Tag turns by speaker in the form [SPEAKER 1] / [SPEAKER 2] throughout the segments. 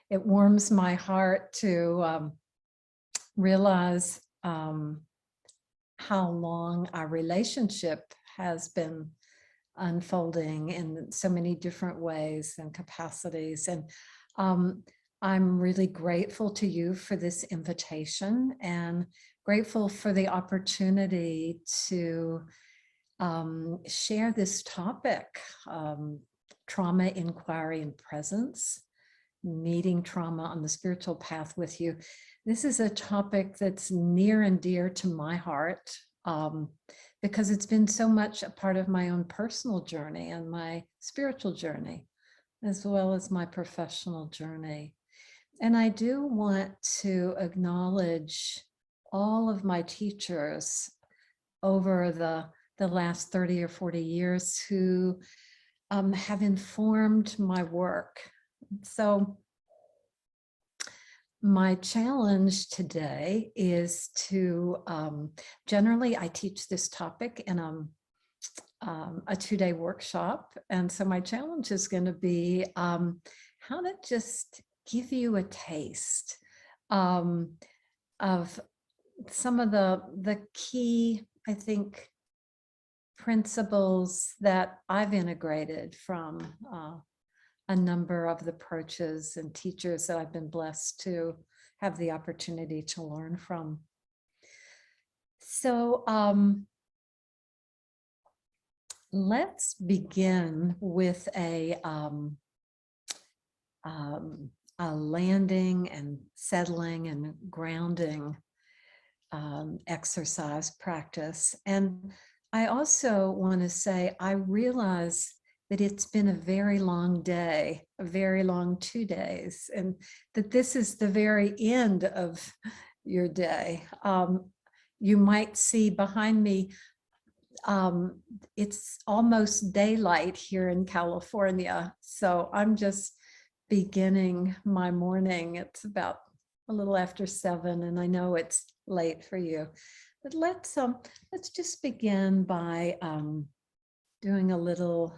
[SPEAKER 1] it warms my heart to realize how long our relationship has been unfolding in so many different ways and capacities. And I'm really grateful to you for this invitation and grateful for the opportunity to share this topic, trauma, inquiry, and presence, meeting trauma on the spiritual path with you. This is a topic that's near and dear to my heart because it's been so much a part of my own personal journey and my spiritual journey, as well as my professional journey. And I do want to acknowledge all of my teachers over the last 30 or 40 years who have informed my work. So my challenge today is to, generally I teach this topic in a 2-day workshop. And so my challenge is going to be how to just give you a taste of some of the key, I think, principles that I've integrated from a number of the approaches and teachers that I've been blessed to have the opportunity to learn from. So let's begin with a landing and settling and grounding exercise practice. And I also want to say, I realize that it's been a very long day, a very long 2 days, and that this is the very end of your day. You might see behind me, it's almost daylight here in California. So I'm just beginning my morning. It's about a little after 7, and I know it's late for you. But let's just begin by doing a little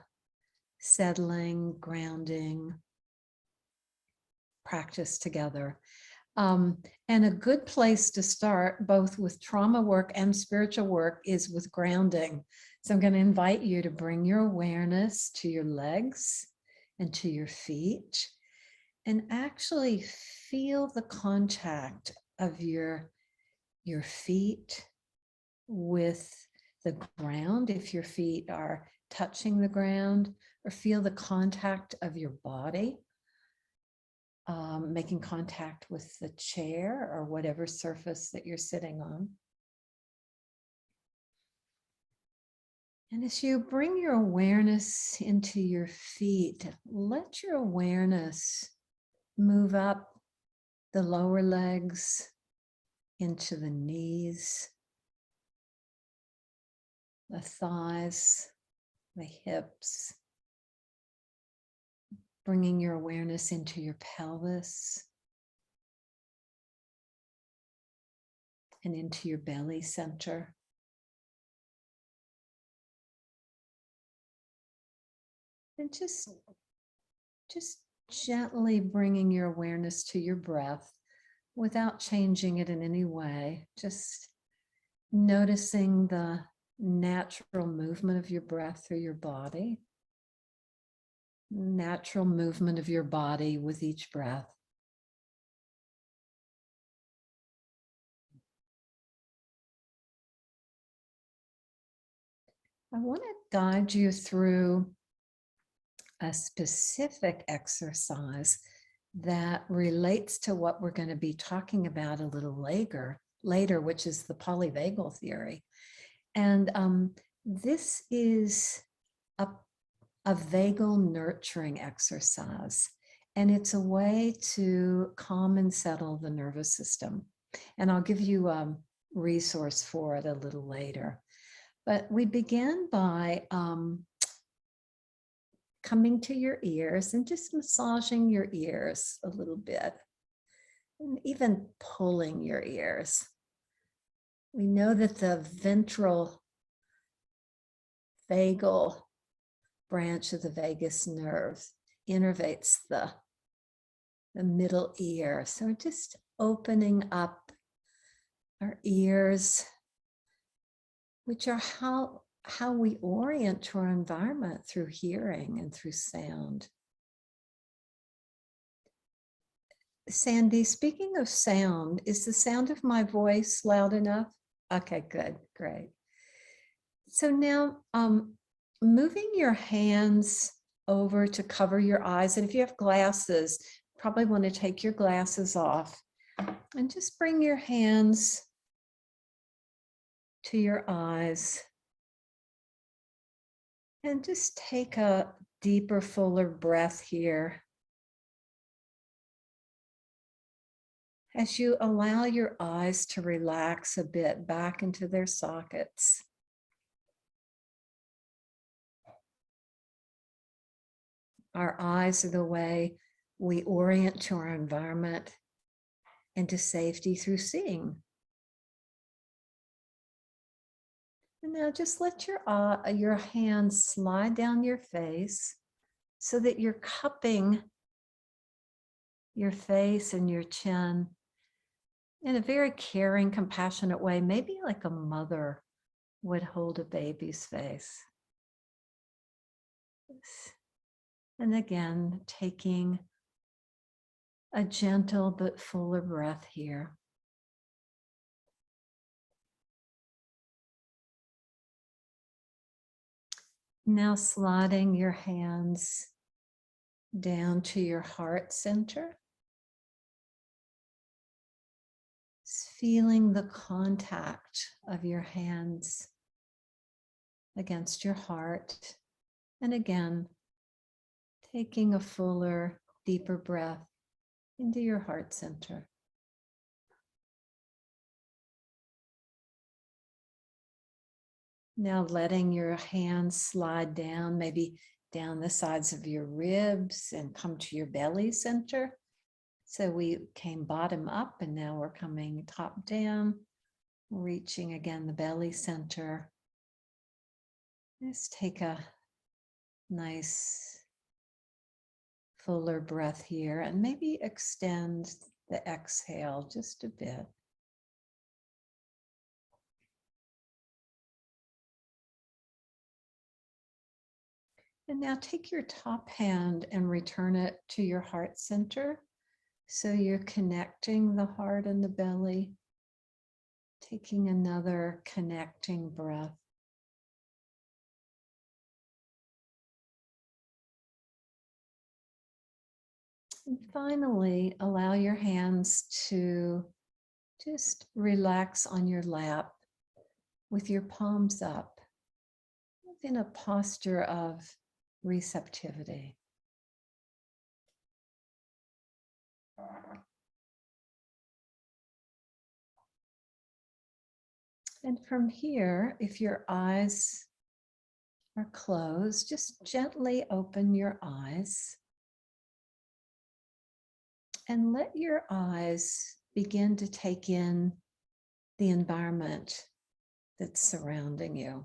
[SPEAKER 1] settling, grounding practice together. And a good place to start, both with trauma work and spiritual work, is with grounding. So I'm going to invite you to bring your awareness to your legs and to your feet, and actually feel the contact of your feet with the ground, if your feet are touching the ground, or feel the contact of your body, making contact with the chair or whatever surface that you're sitting on. And as you bring your awareness into your feet, let your awareness move up the lower legs into the knees, the thighs, the hips, bringing your awareness into your pelvis and into your belly center. And just gently bringing your awareness to your breath without changing it in any way, just noticing the natural movement of your breath through your body, natural movement of your body with each breath. I want to guide you through a specific exercise that relates to what we're going to be talking about a little later, which is the polyvagal theory. And this is a vagal nurturing exercise, and it's a way to calm and settle the nervous system. And I'll give you a resource for it a little later. But we begin by coming to your ears and just massaging your ears a little bit, and even pulling your ears. We know that the ventral vagal branch of the vagus nerve innervates the the middle ear. So we're just opening up our ears, which are how we orient to our environment through hearing and through sound. Sandy, speaking of sound, is the sound of my voice loud enough? Okay, good, great. So now moving your hands over to cover your eyes. And if you have glasses, probably want to take your glasses off and just bring your hands to your eyes. And just take a deeper, fuller breath here. As you allow your eyes to relax a bit back into their sockets. Our eyes are the way we orient to our environment and to safety through seeing. And now just let your hands slide down your face so that you're cupping your face and your chin in a very caring, compassionate way, maybe like a mother would hold a baby's face. And again, taking a gentle but fuller breath here. Now sliding your hands down to your heart center. Feeling the contact of your hands against your heart. And again, taking a fuller, deeper breath into your heart center. Now letting your hands slide down, maybe down the sides of your ribs and come to your belly center. So we came bottom up and now we're coming top down, reaching again the belly center. Just take a nice fuller breath here and maybe extend the exhale just a bit. And now take your top hand and return it to your heart center. So you're connecting the heart and the belly, taking another connecting breath. And finally, allow your hands to just relax on your lap with your palms up in a posture of receptivity. And from here, if your eyes are closed, just gently open your eyes and let your eyes begin to take in the environment that's surrounding you.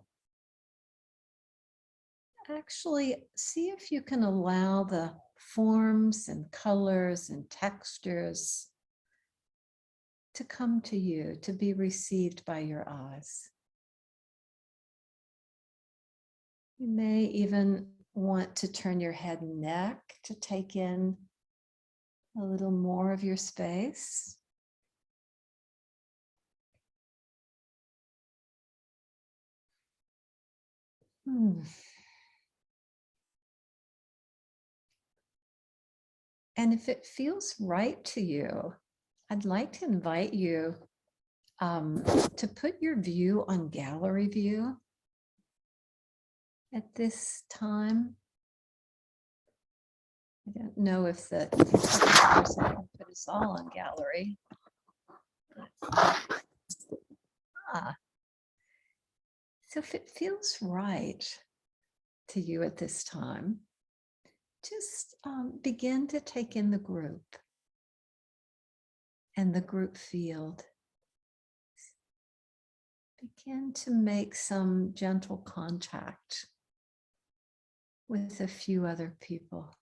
[SPEAKER 1] Actually, see if you can allow the forms and colors and textures to come to you, to be received by your eyes. You may even want to turn your head and neck to take in a little more of your space. And if it feels right to you, I'd like to invite you to put your view on gallery view at this time. I don't know if the person can put us all on gallery. So if it feels right to you at this time, just begin to take in the group and the group field. Begin to make some gentle contact with a few other people.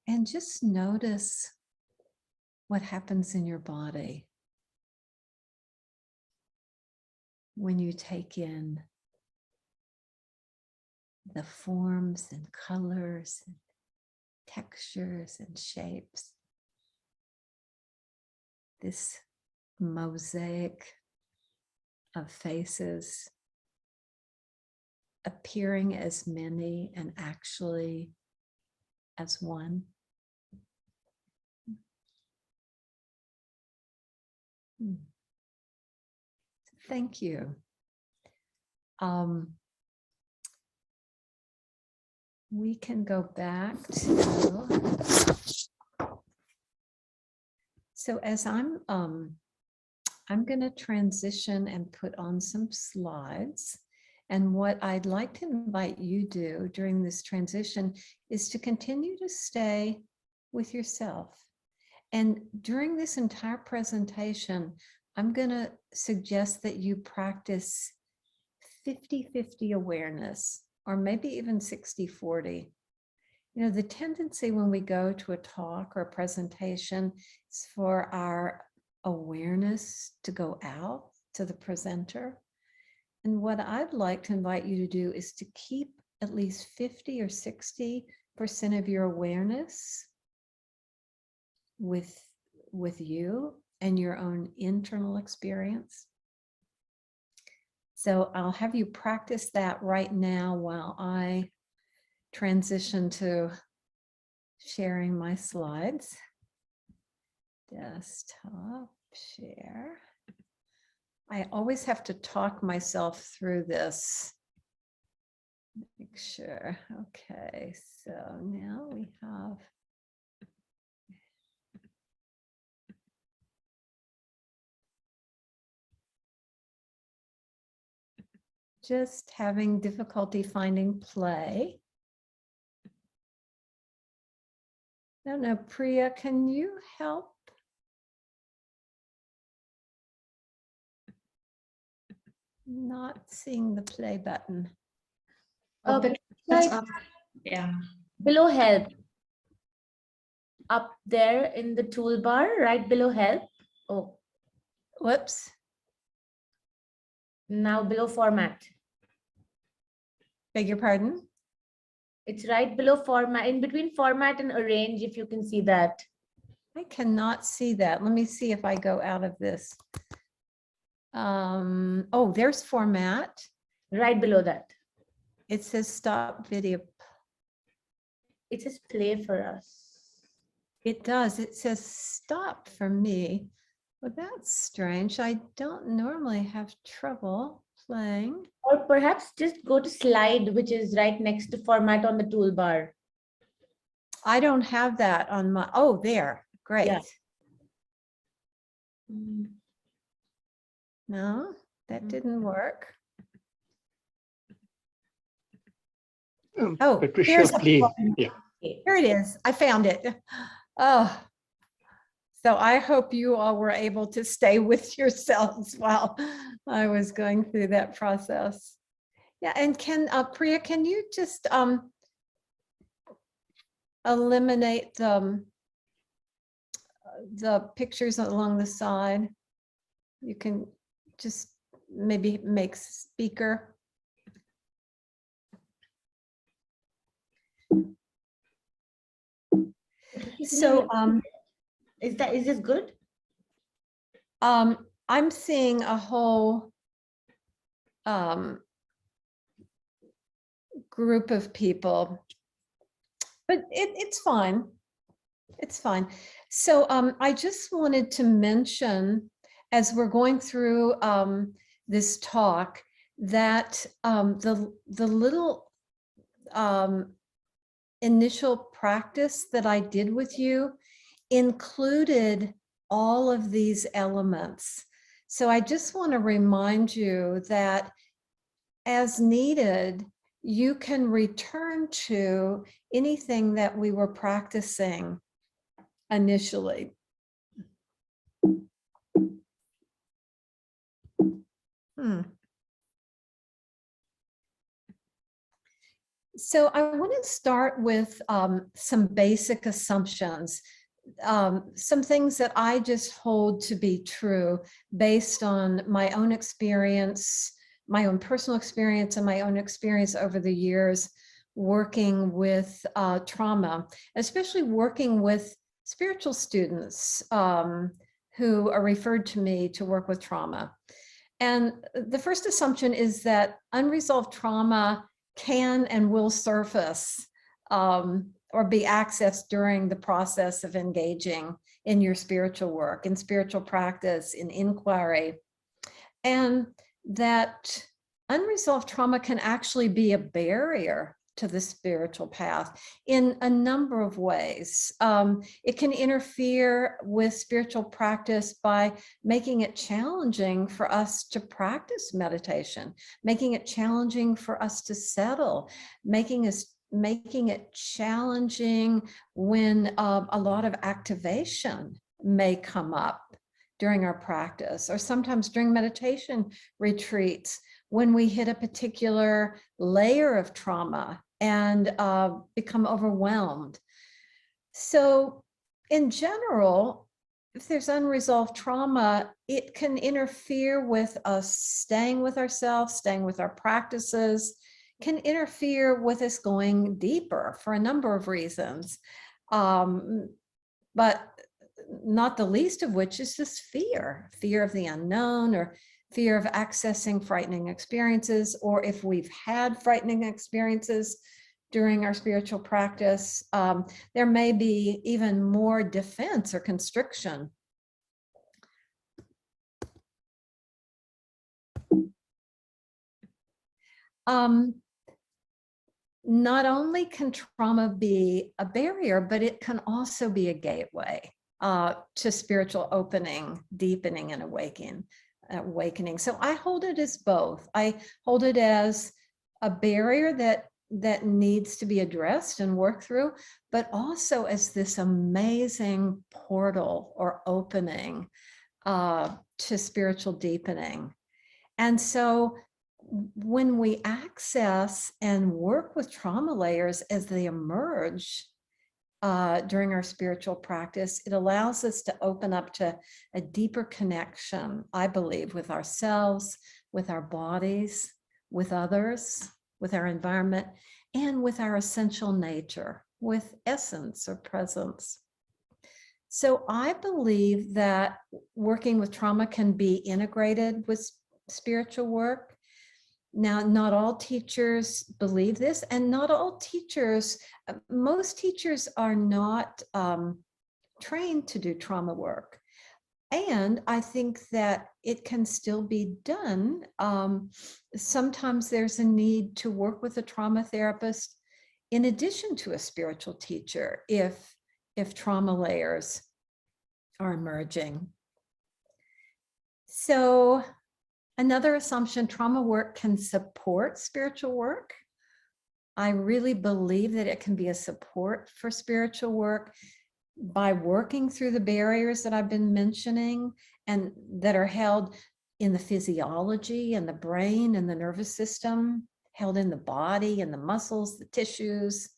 [SPEAKER 1] And just notice what happens in your body when you take in the forms and colors and textures and shapes. This mosaic of faces appearing as many and actually as one. Thank you. We can go back to, so as I'm going to transition and put on some slides. And what I'd like to invite you to do during this transition is to continue to stay with yourself. And during this entire presentation, I'm going to suggest that you practice 50-50 awareness, or maybe even 60-40. You know, the tendency when we go to a talk or a presentation is for our awareness to go out to the presenter. And what I'd like to invite you to do is to keep at least 50 or 60% of your awareness with you and your own internal experience. So I'll have you practice that right now while I transition to sharing my slides. Desktop share. I always have to talk myself through this. Make sure. Okay, so now we have. Just having difficulty finding play. No, Priya, can you help? Not seeing the play button.
[SPEAKER 2] That's up. Yeah. Below help. Up there in the toolbar, right below help. Oh.
[SPEAKER 1] Whoops.
[SPEAKER 2] Now below format.
[SPEAKER 1] Beg your pardon?
[SPEAKER 2] It's right below format, in between format and arrange, if you can see that.
[SPEAKER 1] I cannot see that. Let me see if I go out of this. Oh, there's format.
[SPEAKER 2] Right below that.
[SPEAKER 1] It says stop video.
[SPEAKER 2] It says play for us.
[SPEAKER 1] It does. It says stop for me. Well, that's strange. I don't normally have trouble playing.
[SPEAKER 2] Or perhaps just go to slide, which is right next to format on the toolbar.
[SPEAKER 1] I don't have that on my, oh, there. Great.
[SPEAKER 2] Yeah.
[SPEAKER 1] No, that didn't work. Oh,
[SPEAKER 3] Patricia,
[SPEAKER 1] here's
[SPEAKER 3] please. Yeah.
[SPEAKER 1] Here it is. I found it. Oh, so I hope you all were able to stay with yourselves while I was going through that process. Yeah, and Priya, can you just eliminate the pictures along the side? You can just maybe make speaker. So
[SPEAKER 2] is this good?
[SPEAKER 1] I'm seeing a whole group of people, but it's fine. It's fine. So I just wanted to mention, as we're going through this talk, that the little initial practice that I did with you included all of these elements. So I just want to remind you that as needed, you can return to anything that we were practicing initially. So I want to start with some basic assumptions, some things that I just hold to be true based on my own experience, my own personal experience, and my own experience over the years working with trauma, especially working with spiritual students who are referred to me to work with trauma. And the first assumption is that unresolved trauma can and will surface or be accessed during the process of engaging in your spiritual work, in spiritual practice, in inquiry. And that unresolved trauma can actually be a barrier to the spiritual path in a number of ways. It can interfere with spiritual practice by making it challenging for us to practice meditation, making it challenging for us to settle, making it challenging when a lot of activation may come up during our practice, or sometimes during meditation retreats when we hit a particular layer of trauma and become overwhelmed. So in general, if there's unresolved trauma, it can interfere with us staying with ourselves, staying with our practices, can interfere with us going deeper for a number of reasons. But not the least of which is this fear of the unknown, or fear of accessing frightening experiences, or if we've had frightening experiences during our spiritual practice, there may be even more defense or constriction. Not only can trauma be a barrier, but it can also be a gateway to spiritual opening, deepening, and awakening. So I hold it as both. I hold it as a barrier that needs to be addressed and worked through, but also as this amazing portal or opening to spiritual deepening. And so when we access and work with trauma layers as they emerge during our spiritual practice, it allows us to open up to a deeper connection, I believe, with ourselves, with our bodies, with others, with our environment, and with our essential nature, with essence or presence. So I believe that working with trauma can be integrated with spiritual work. Now, not all teachers believe this, and not all teachers, most teachers are not trained to do trauma work. And I think that it can still be done. Sometimes there's a need to work with a trauma therapist in addition to a spiritual teacher if trauma layers are emerging. So another assumption, trauma work can support spiritual work. I really believe that it can be a support for spiritual work by working through the barriers that I've been mentioning and that are held in the physiology and the brain and the nervous system, held in the body and the muscles, the tissues,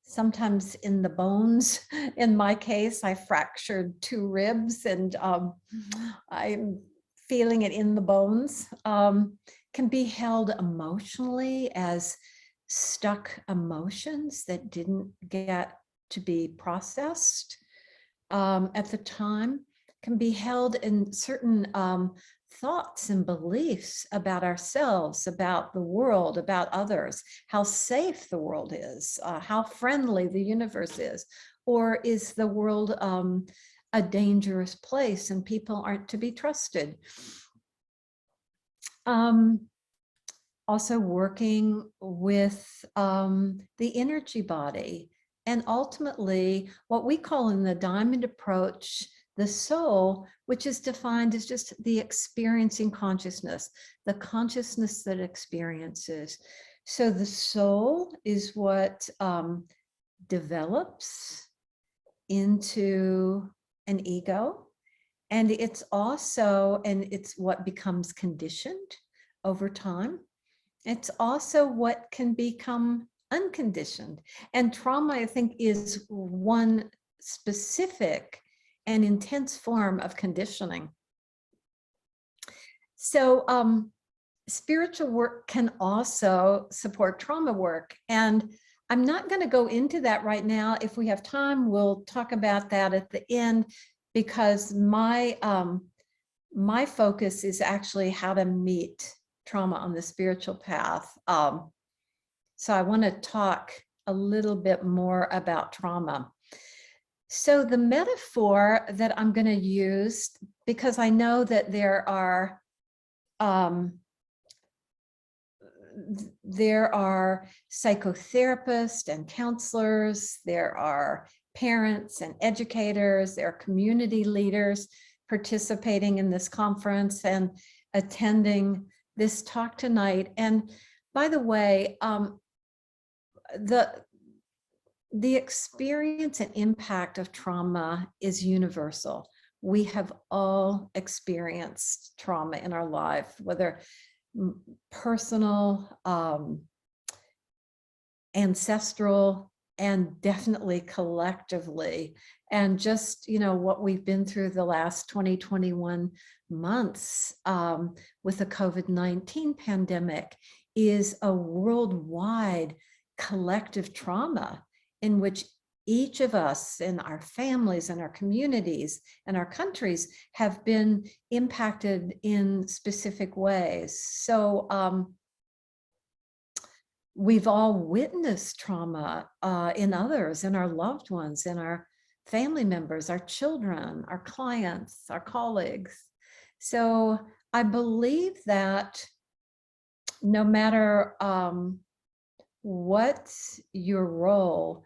[SPEAKER 1] sometimes in the bones. In my case, I fractured 2 ribs and I'm feeling it in the bones. Can be held emotionally as stuck emotions that didn't get to be processed at the time, can be held in certain thoughts and beliefs about ourselves, about the world, about others, how safe the world is, how friendly the universe is, or is the world a dangerous place and people aren't to be trusted. Also working with the energy body, and ultimately what we call in the diamond approach, the soul, which is defined as just the experiencing consciousness, the consciousness that experiences. So the soul is what develops into an ego, and it's also, and it's what becomes conditioned over time. It's also what can become unconditioned. And trauma, I think, is one specific and intense form of conditioning. So spiritual work can also support trauma work. And I'm not going to go into that right now. If we have time, we'll talk about that at the end, because my focus is actually how to meet trauma on the spiritual path. So I want to talk a little bit more about trauma. So the metaphor that I'm going to use, because I know that there are psychotherapists and counselors, there are parents and educators, there are community leaders participating in this conference and attending this talk tonight. And by the way, the experience and impact of trauma is universal. We have all experienced trauma in our life, whether personal, ancestral, and definitely collectively. And just, what we've been through the last 21 months with the COVID-19 pandemic is a worldwide collective trauma in which each of us and our families and our communities and our countries have been impacted in specific ways. So we've all witnessed trauma in others, in our loved ones, in our family members, our children, our clients, our colleagues. So I believe that no matter what your role,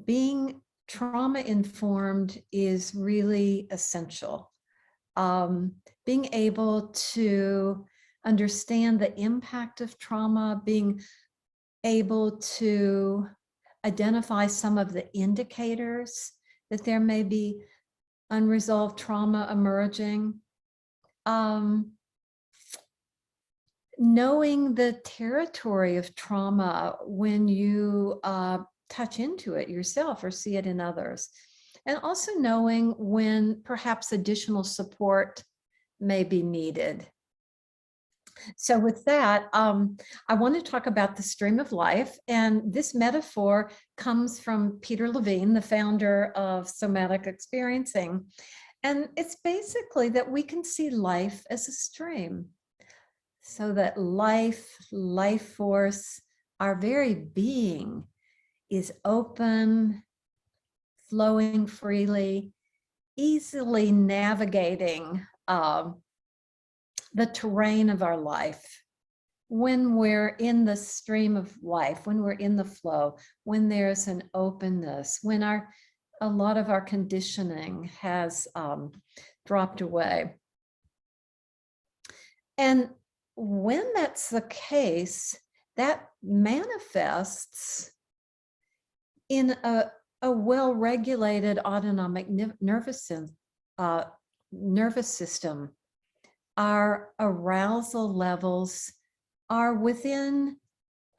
[SPEAKER 1] being trauma informed is really essential. Being able to understand the impact of trauma, being able to identify some of the indicators that there may be unresolved trauma emerging. Knowing the territory of trauma when you touch into it yourself or see it in others. And also knowing when perhaps additional support may be needed. So with that, I want to talk about the stream of life. And this metaphor comes from Peter Levine, the founder of somatic experiencing. And it's basically that we can see life as a stream. So that life force, our very being is open, flowing freely, easily navigating the terrain of our life. When we're in the stream of life, when we're in the flow, when there's an openness, when a lot of our conditioning has dropped away. And when that's the case, that manifests in a well-regulated autonomic nervous system. Our arousal levels are within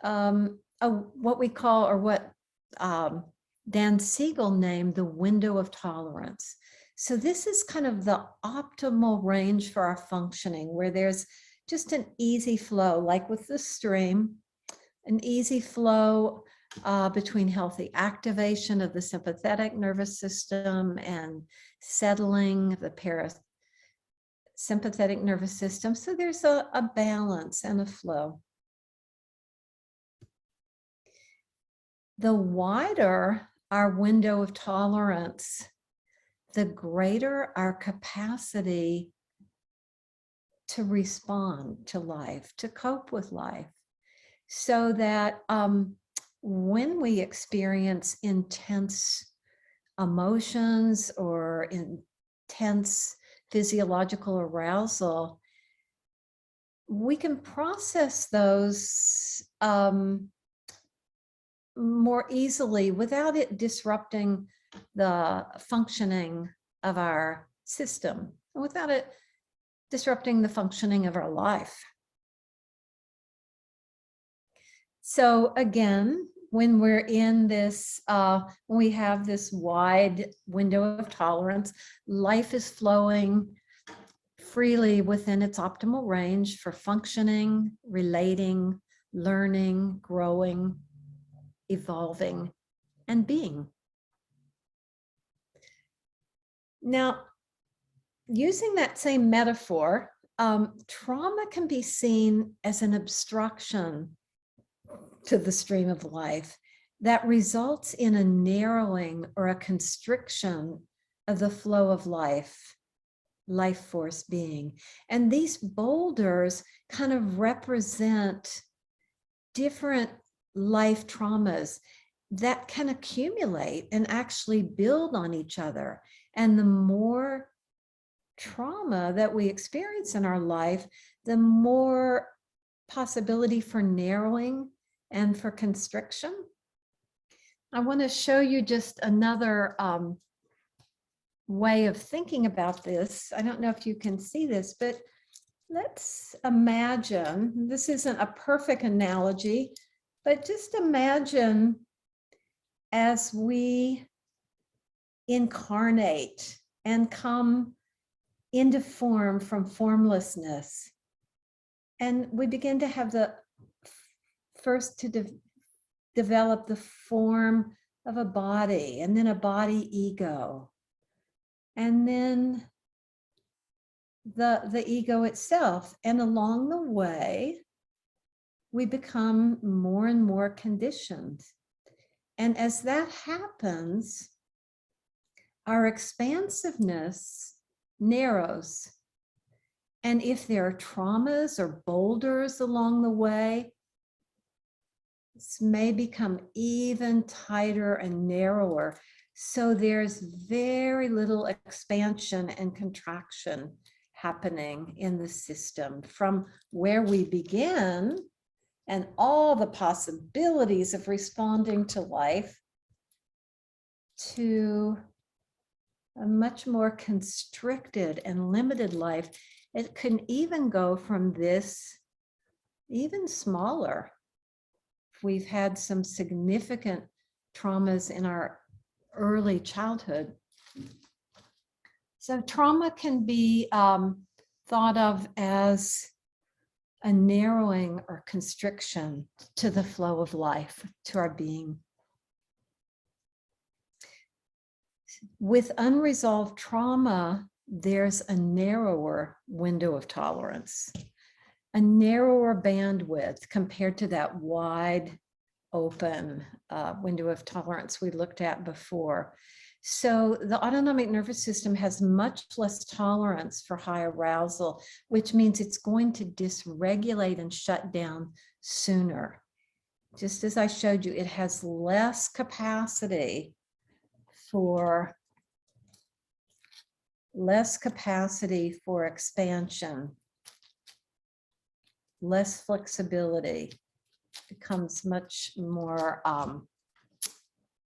[SPEAKER 1] what we call, or what Dan Siegel named, the window of tolerance. So this is kind of the optimal range for our functioning, where there's just an easy flow, like with the stream, an easy flow between healthy activation of the sympathetic nervous system and settling of the parasympathetic nervous system. So there's a balance and a flow. The wider our window of tolerance, the greater our capacity to respond to life, to cope with life. So that when we experience intense emotions or intense physiological arousal, we can process those more easily without it disrupting the functioning of our system, without it disrupting the functioning of our life. So again, when we're in this, when we have this wide window of tolerance, life is flowing freely within its optimal range for functioning, relating, learning, growing, evolving, and being. Now, using that same metaphor, trauma can be seen as an obstruction to the stream of life that results in a narrowing or a constriction of the flow of life force being. And these boulders kind of represent different life traumas that can accumulate and actually build on each other. And the more trauma that we experience in our life, the more possibility for narrowing and for constriction. I want to show you just another way of thinking about this. I don't know if you can see this, but let's imagine, this isn't a perfect analogy, but just imagine as we incarnate and come into form from formlessness, and we begin to have the first to develop the form of a body, and then a body ego, and then the ego itself. And along the way, we become more and more conditioned. And as that happens, our expansiveness narrows. And if there are traumas or boulders along the way, this may become even tighter and narrower. So there's very little expansion and contraction happening in the system from where we begin and all the possibilities of responding to life to a much more constricted and limited life. It can even go from this even smaller. We've had some significant traumas in our early childhood. So trauma can be thought of as a narrowing or constriction to the flow of life, to our being. With unresolved trauma, there's a narrower window of tolerance, a narrower bandwidth compared to that wide open window of tolerance we looked at before. So the autonomic nervous system has much less tolerance for high arousal, which means it's going to dysregulate and shut down sooner. Just as I showed you, it has less capacity for expansion, less flexibility, becomes much more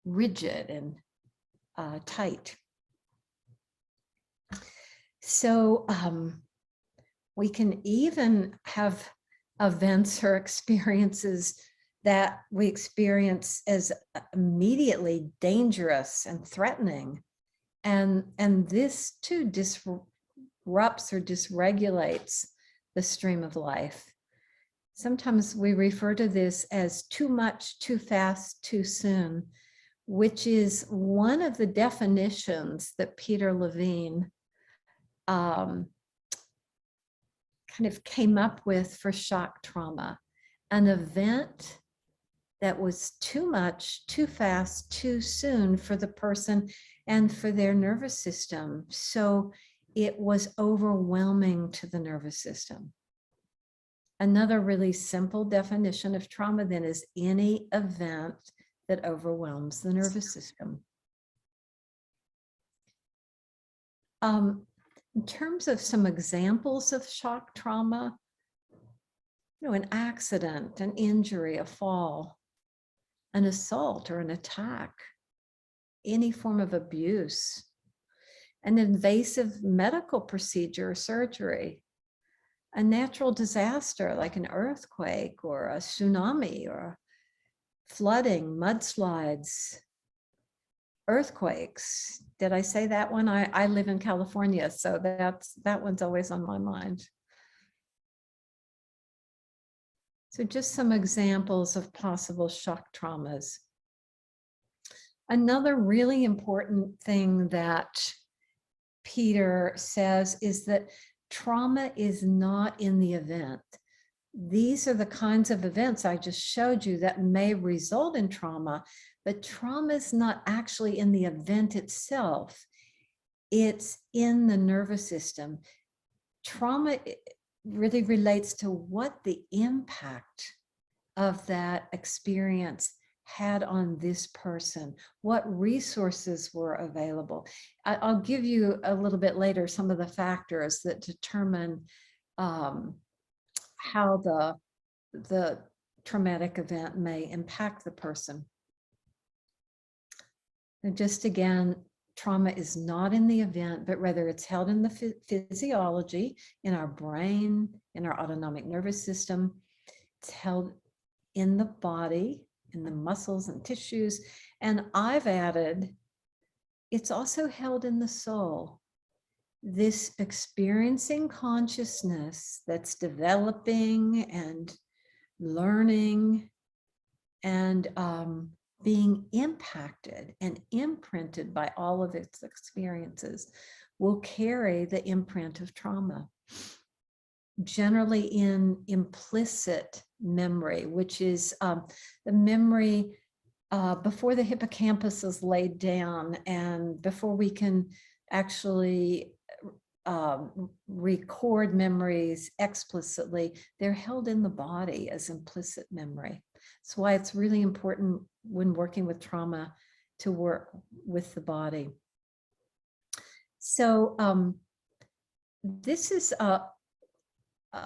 [SPEAKER 1] rigid and tight. So we can even have events or experiences that we experience as immediately dangerous and threatening. And this too disrupts or dysregulates the stream of life. Sometimes we refer to this as too much, too fast, too soon, which is one of the definitions that Peter Levine kind of came up with for shock trauma, an event that was too much, too fast, too soon for the person and for their nervous system. So it was overwhelming to the nervous system. Another really simple definition of trauma then is any event that overwhelms the nervous system. In terms of some examples of shock trauma, an accident, an injury, a fall, an assault or an attack, any form of abuse, an invasive medical procedure or surgery, a natural disaster like an earthquake or a tsunami or a flooding, mudslides, earthquakes. Did I say that one? I live in California, so that one's always on my mind. So just some examples of possible shock traumas. Another really important thing that Peter says is that trauma is not in the event. These are the kinds of events I just showed you that may result in trauma, but trauma is not actually in the event itself. It's in the nervous system. Trauma really relates to what the impact of that experience had on this person, what resources were available. I'll give you a little bit later some of the factors that determine how the traumatic event may impact the person. And just again, trauma is not in the event, but rather it's held in the physiology, in our brain, in our autonomic nervous system. It's held in the body, in the muscles and tissues. And I've added, it's also held in the soul. This experiencing consciousness that's developing and learning and being impacted and imprinted by all of its experiences will carry the imprint of trauma. Generally in implicit memory, which is the memory before the hippocampus is laid down and before we can actually record memories explicitly, they're held in the body as implicit memory. That's why it's really important when working with trauma to work with the body. So this is a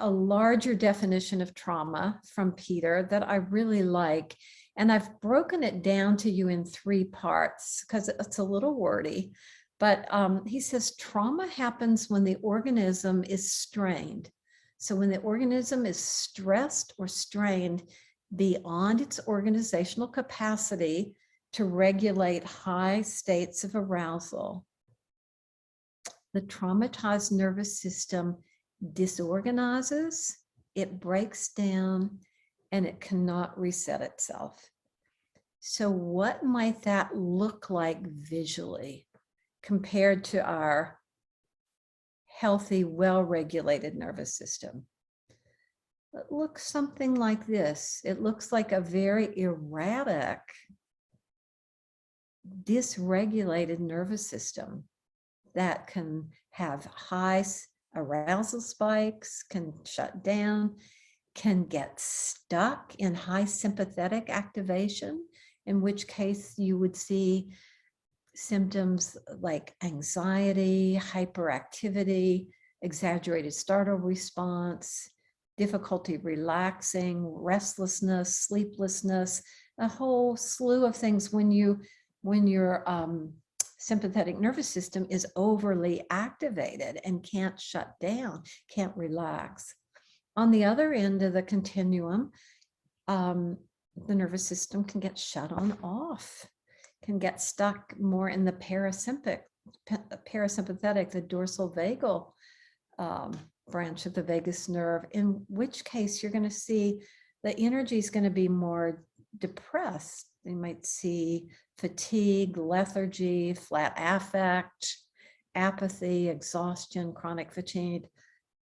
[SPEAKER 1] larger definition of trauma from Peter that I really like. And I've broken it down to you in 3 parts because it's a little wordy. But he says trauma happens when the organism is strained. So when the organism is stressed or strained beyond its organizational capacity to regulate high states of arousal, the traumatized nervous system disorganizes, it breaks down, and it cannot reset itself. So what might that look like visually compared to our healthy, well-regulated nervous system? It looks something like this. It looks like a very erratic, dysregulated nervous system that can have high arousal spikes, can shut down, can get stuck in high sympathetic activation, in which case you would see symptoms like anxiety, hyperactivity, exaggerated startle response, difficulty relaxing, restlessness, sleeplessness, a whole slew of things when your sympathetic nervous system is overly activated and can't shut down, can't relax. On the other end of the continuum, the nervous system can get shut on off, can get stuck more in the parasympathetic, the dorsal vagal branch of the vagus nerve, in which case you're going to see the energy is going to be more depressed. You might see fatigue, lethargy, flat affect, apathy, exhaustion, chronic fatigue,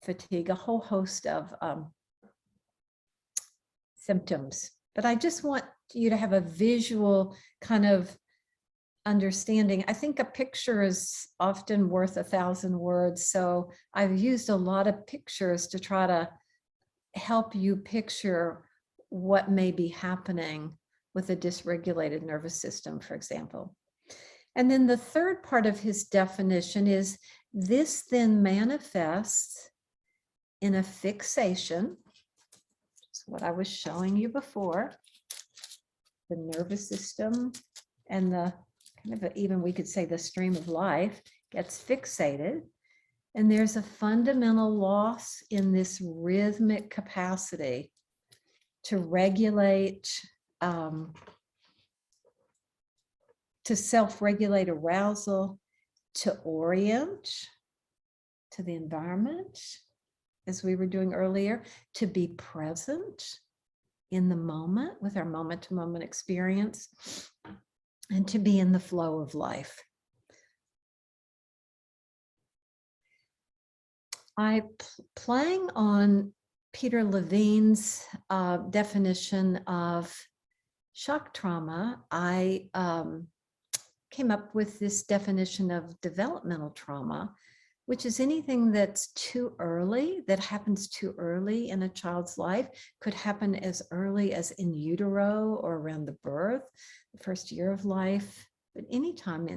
[SPEAKER 1] a whole host of symptoms. But I just want you to have a visual kind of understanding. I think a picture is often worth 1,000 words. So I've used a lot of pictures to try to help you picture what may be happening with a dysregulated nervous system, for example. And then the third part of his definition is this then manifests in a fixation. It's what I was showing you before. The nervous system and the kind of even we could say the stream of life gets fixated. And there's a fundamental loss in this rhythmic capacity to regulate to self-regulate arousal, to orient to the environment, as we were doing earlier, to be present in the moment with our moment-to-moment experience, and to be in the flow of life. Playing on Peter Levine's definition of shock trauma, I came up with this definition of developmental trauma, which is anything that's too early, that happens too early in a child's life, could happen as early as in utero or around the birth, the first year of life, but anytime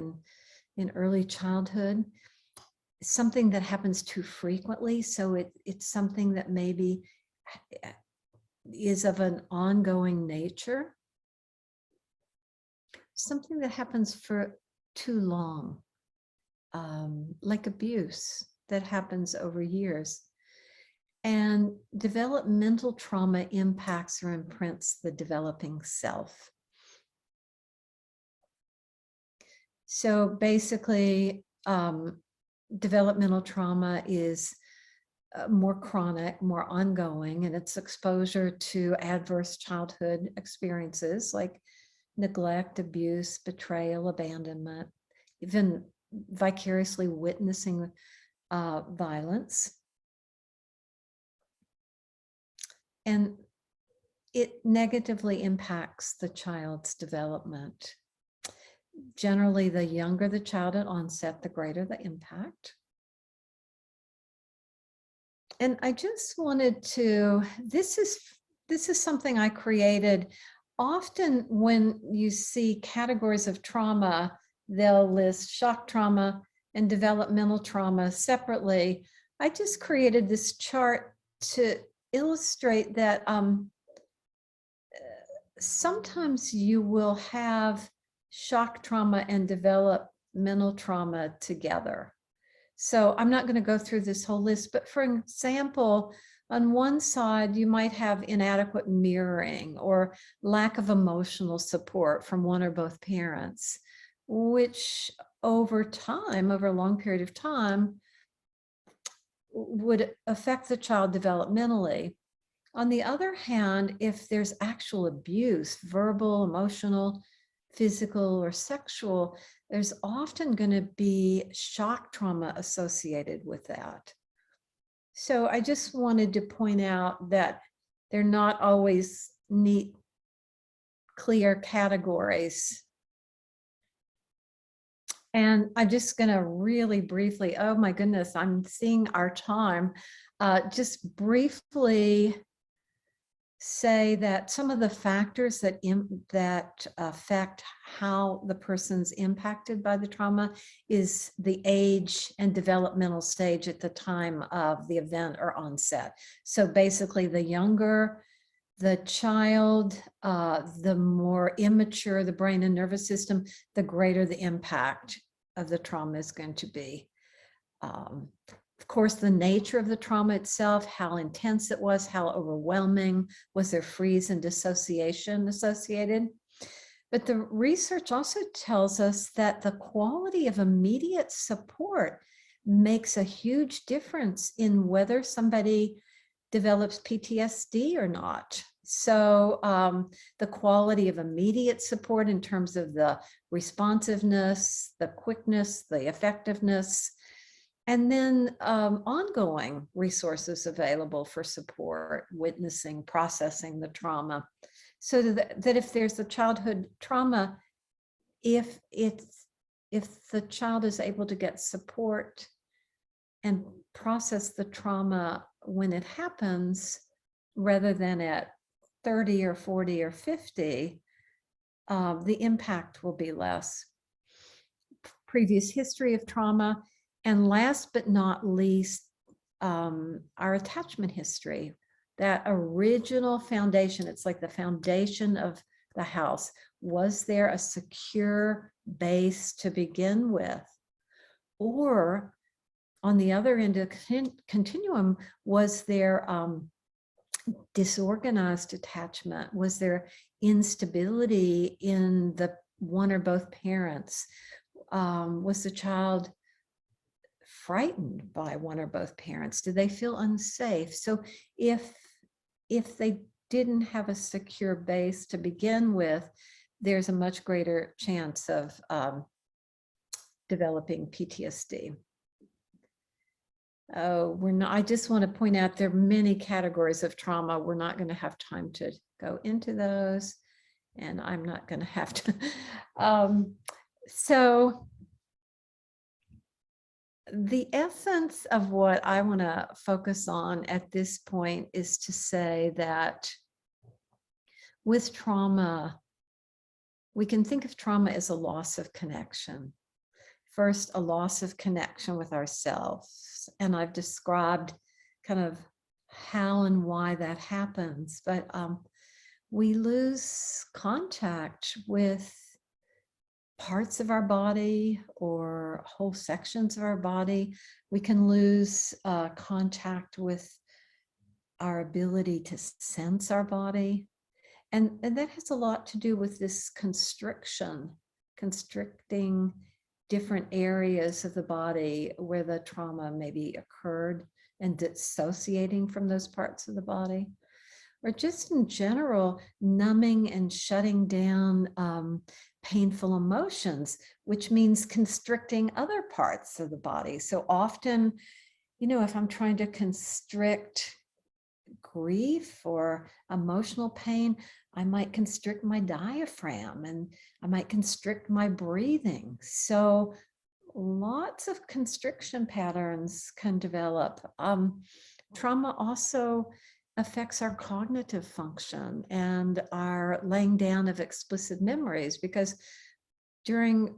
[SPEAKER 1] in early childhood. Something that happens too frequently, so it's something that maybe is of an ongoing nature. Something that happens for too long, like abuse that happens over years. And developmental trauma impacts or imprints the developing self. So basically, developmental trauma is more chronic, more ongoing, and it's exposure to adverse childhood experiences like neglect, abuse, betrayal, abandonment, even vicariously witnessing violence. And it negatively impacts the child's development. Generally, the younger the child at onset, the greater the impact. And I just wanted to, this is something I created. Often when you see categories of trauma, they'll list shock trauma and developmental trauma separately. I just created this chart to illustrate that sometimes you will have shock trauma and developmental trauma together. So I'm not going to go through this whole list, but for example, on one side, you might have inadequate mirroring or lack of emotional support from one or both parents, which over time, over a long period of time, would affect the child developmentally. On the other hand, if there's actual abuse, verbal, emotional, physical, or sexual, there's often going to be shock trauma associated with that. So I just wanted to point out that they're not always neat, clear categories. And I'm just going to really briefly, oh my goodness, I'm seeing our time, just briefly say that some of the factors that affect how the person's impacted by the trauma is the age and developmental stage at the time of the event or onset. So basically, the younger the child, the more immature the brain and nervous system, the greater the impact of the trauma is going to be. Of course, the nature of the trauma itself, how intense it was, how overwhelming, was there freeze and dissociation associated? But the research also tells us that the quality of immediate support makes a huge difference in whether somebody develops PTSD or not. So the quality of immediate support in terms of the responsiveness, the quickness, the effectiveness, and then ongoing resources available for support, witnessing, processing the trauma. So that if there's a childhood trauma, if the child is able to get support and process the trauma when it happens, rather than at 30 or 40 or 50, the impact will be less. Previous history of trauma, and last but not least, our attachment history, that original foundation. It's like the foundation of the house. Was there a secure base to begin with? Or on the other end of the continuum, was there disorganized attachment? Was there instability in the one or both parents? Was the child frightened by one or both parents? Did they feel unsafe? So if they didn't have a secure base to begin with, there's a much greater chance of developing PTSD. I just want to point out there are many categories of trauma. We're not going to have time to go into those, and I'm not going to have to. So the essence of what I want to focus on at this point is to say that with trauma, we can think of trauma as a loss of connection. First, a loss of connection with ourselves. And I've described kind of how and why that happens. But we lose contact with parts of our body or whole sections of our body. We can lose contact with our ability to sense our body. And that has a lot to do with this constricting different areas of the body where the trauma maybe occurred and dissociating from those parts of the body, or just in general, numbing and shutting down painful emotions, which means constricting other parts of the body. So often, if I'm trying to constrict grief or emotional pain, I might constrict my diaphragm and I might constrict my breathing. So lots of constriction patterns can develop. Trauma also affects our cognitive function and our laying down of explicit memories, because during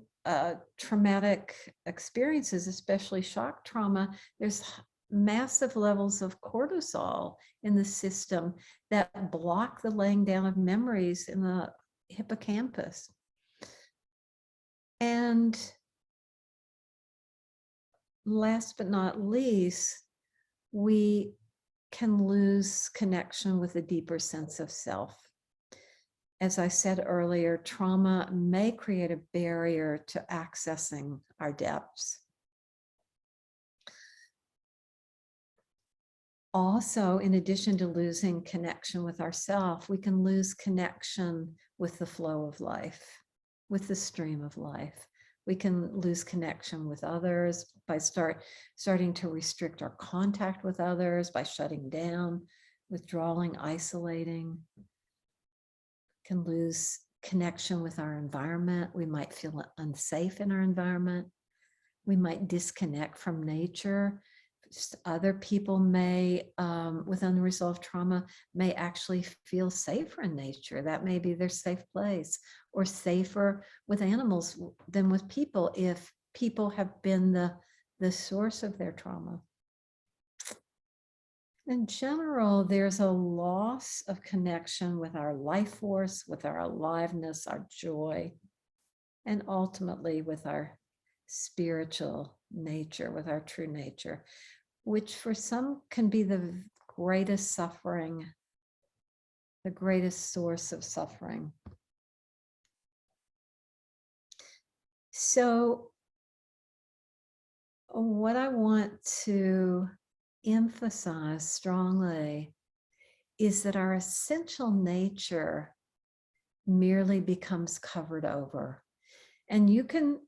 [SPEAKER 1] traumatic experiences, especially shock trauma, there's massive levels of cortisol in the system that block the laying down of memories in the hippocampus. And last but not least, we can lose connection with a deeper sense of self. As I said earlier, trauma may create a barrier to accessing our depths. Also, in addition to losing connection with ourselves, we can lose connection with the flow of life, with the stream of life. We can lose connection with others by starting to restrict our contact with others, by shutting down, withdrawing, isolating. Can lose connection with our environment. We might feel unsafe in our environment. We might disconnect from nature. Just other people may, with unresolved trauma, may actually feel safer in nature. That may be their safe place, or safer with animals than with people if people have been the source of their trauma. In general, there's a loss of connection with our life force, with our aliveness, our joy, and ultimately with our spiritual nature, with our true nature, which for some can be the greatest suffering, the greatest source of suffering. So what I want to emphasize strongly is that our essential nature merely becomes covered over. And you can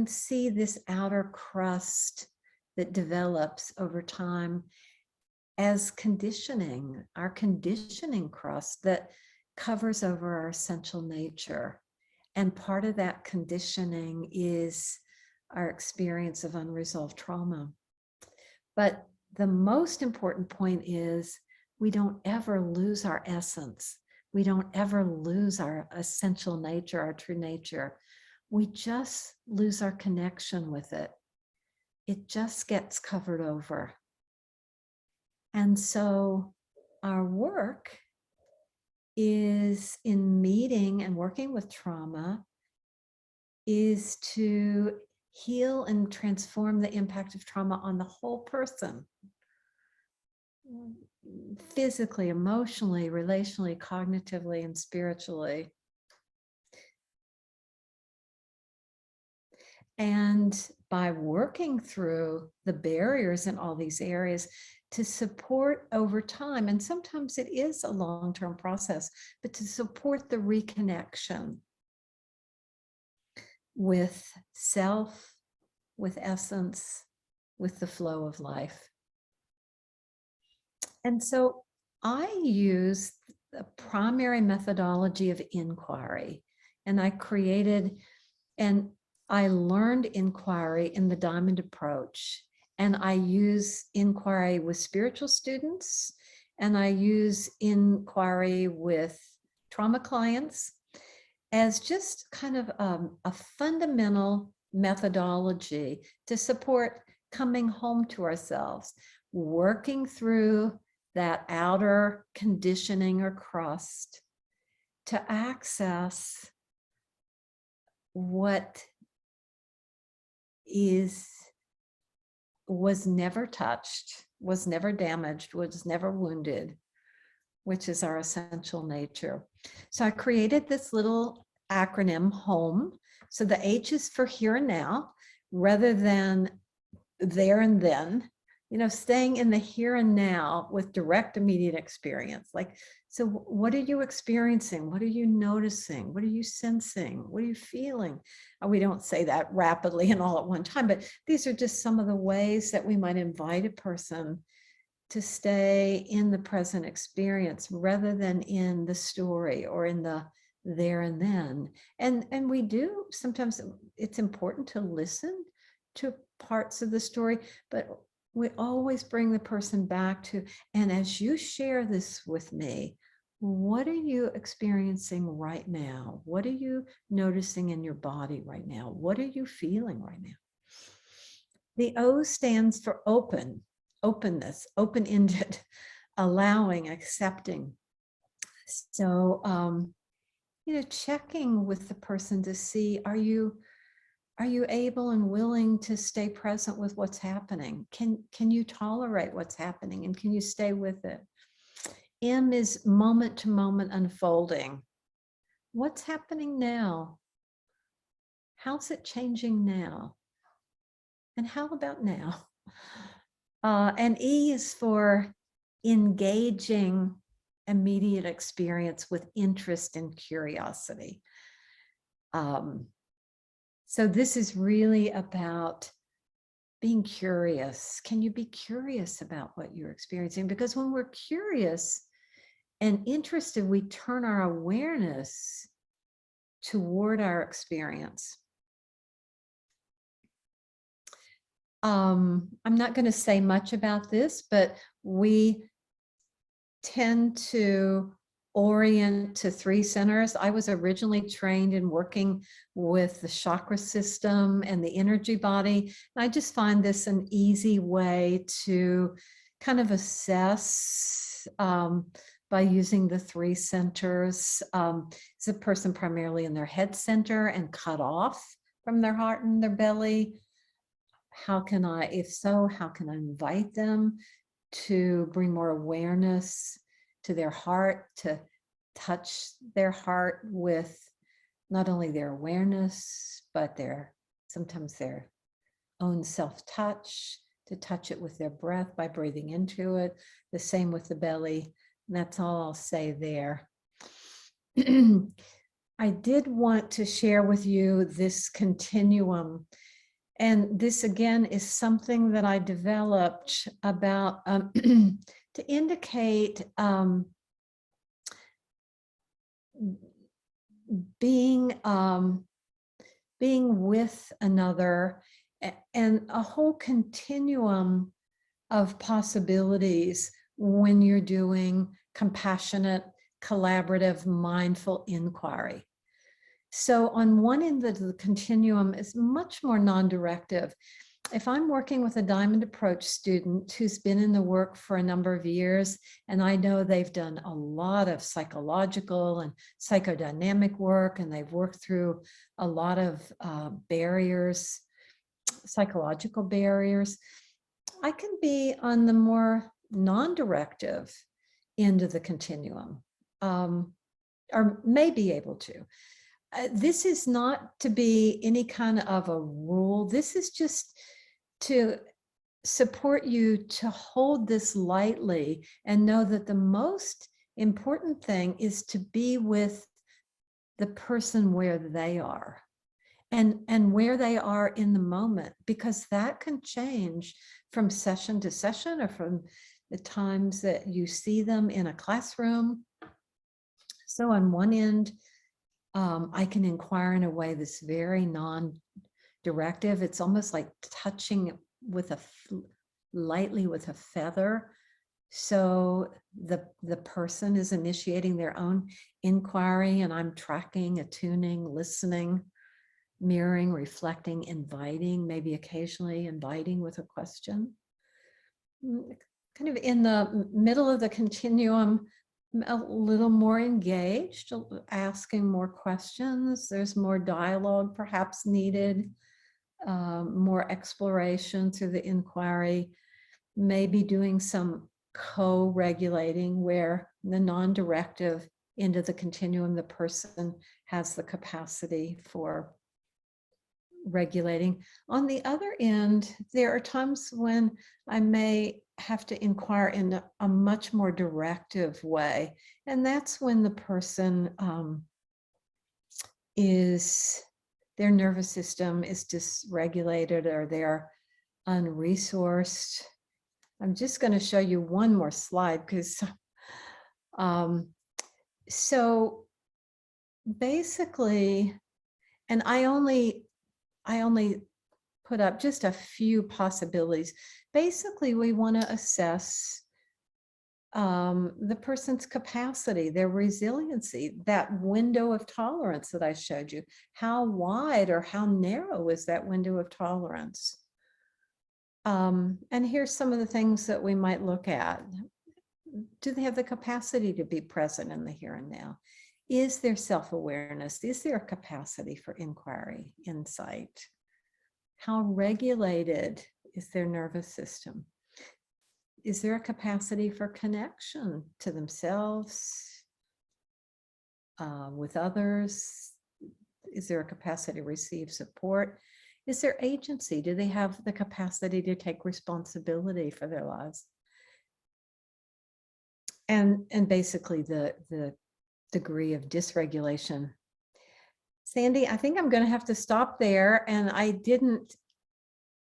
[SPEAKER 1] see this outer crust that develops over time as conditioning, our conditioning crust that covers over our essential nature. And part of that conditioning is our experience of unresolved trauma. But the most important point is we don't ever lose our essence. We don't ever lose our essential nature, our true nature. We just lose our connection with it. It just gets covered over. And so our work is in meeting and working with trauma is to heal and transform the impact of trauma on the whole person. physically, emotionally, relationally, cognitively, and spiritually. And by working through the barriers in all these areas to support over time, and sometimes it is a long-term process, but to support the reconnection with self, with essence, with the flow of life. And so I use the primary methodology of inquiry, and I created, and I learned inquiry in the Diamond Approach, and I use inquiry with spiritual students, and I use inquiry with trauma clients as just kind of a fundamental methodology to support coming home to ourselves, working through that outer conditioning or crust to access what was never touched, was never damaged, was never wounded, which is our essential nature. So I created this little acronym, HOME. So the H is for here and now, rather than there and then, staying in the here and now with direct, immediate experience. Like, so what are you experiencing? What are you noticing? What are you sensing? What are you feeling? We don't say that rapidly and all at one time, but these are just some of the ways that we might invite a person to stay in the present experience rather than in the story or in the there and then. And we do, sometimes it's important to listen to parts of the story, but we always bring the person back to, and as you share this with me, what are you experiencing right now? What are you noticing in your body right now? What are you feeling right now? The O stands for open, openness, open-ended, allowing, accepting. So, checking with the person to see, are you able and willing to stay present with what's happening? Can you tolerate what's happening, and can you stay with it? M is moment to moment unfolding. What's happening now? How's it changing now? And how about now? And E is for engaging immediate experience with interest and curiosity. So this is really about being curious. Can you be curious about what you're experiencing? Because when we're curious and interested, we turn our awareness toward our experience. I'm not going to say much about this, but we tend to orient to 3 centers. I was originally trained in working with the chakra system and the energy body. And I just find this an easy way to kind of assess by using the 3 centers. Is a person primarily in their head center and cut off from their heart and their belly? How can I, if so, how can I invite them to bring more awareness to their heart, to touch their heart with not only their awareness, but sometimes their own self-touch, to touch it with their breath by breathing into it. The same with the belly. And that's all I'll say there. I did want to share with you this continuum. And this, again, is something that I developed about to indicate being with another, and a whole continuum of possibilities when you're doing compassionate, collaborative, mindful inquiry. So on one end of the continuum is much more non-directive. If I'm working with a Diamond Approach student who's been in the work for a number of years, and I know they've done a lot of psychological and psychodynamic work, and they've worked through a lot of barriers, psychological barriers, I can be on the more non-directive end of the continuum, or may be able to. This is not to be any kind of a rule. This is just to support you to hold this lightly and know that the most important thing is to be with the person where they are and where they are in the moment, because that can change from session to session or from the times that you see them in a classroom. So on one end, I can inquire in a way that's very non-directive. It's almost like touching with lightly with a feather. So the person is initiating their own inquiry, and I'm tracking, attuning, listening, mirroring, reflecting, inviting, maybe occasionally inviting with a question. Kind of in the middle of the continuum, a little more engaged, asking more questions. There's more dialogue perhaps needed, more exploration through the inquiry, maybe doing some co-regulating where the non-directive end of the continuum, the person has the capacity for regulating. On the other end, there are times when I may have to inquire in a much more directive way. And that's when the person their nervous system is dysregulated or they're unresourced. I'm just going to show you one more slide because so basically, and I only put up just a few possibilities. Basically, we want to assess the person's capacity, their resiliency, that window of tolerance that I showed you. How wide or how narrow is that window of tolerance? And here's some of the things that we might look at. Do they have the capacity to be present in the here and now? Is there self-awareness? Is there a capacity for inquiry, insight? How regulated is their nervous system? Is there a capacity for connection to themselves, with others? Is there a capacity to receive support? Is there agency? Do they have the capacity to take responsibility for their lives? And basically the degree of dysregulation. Sandy, I think I'm going to have to stop there. And I didn't,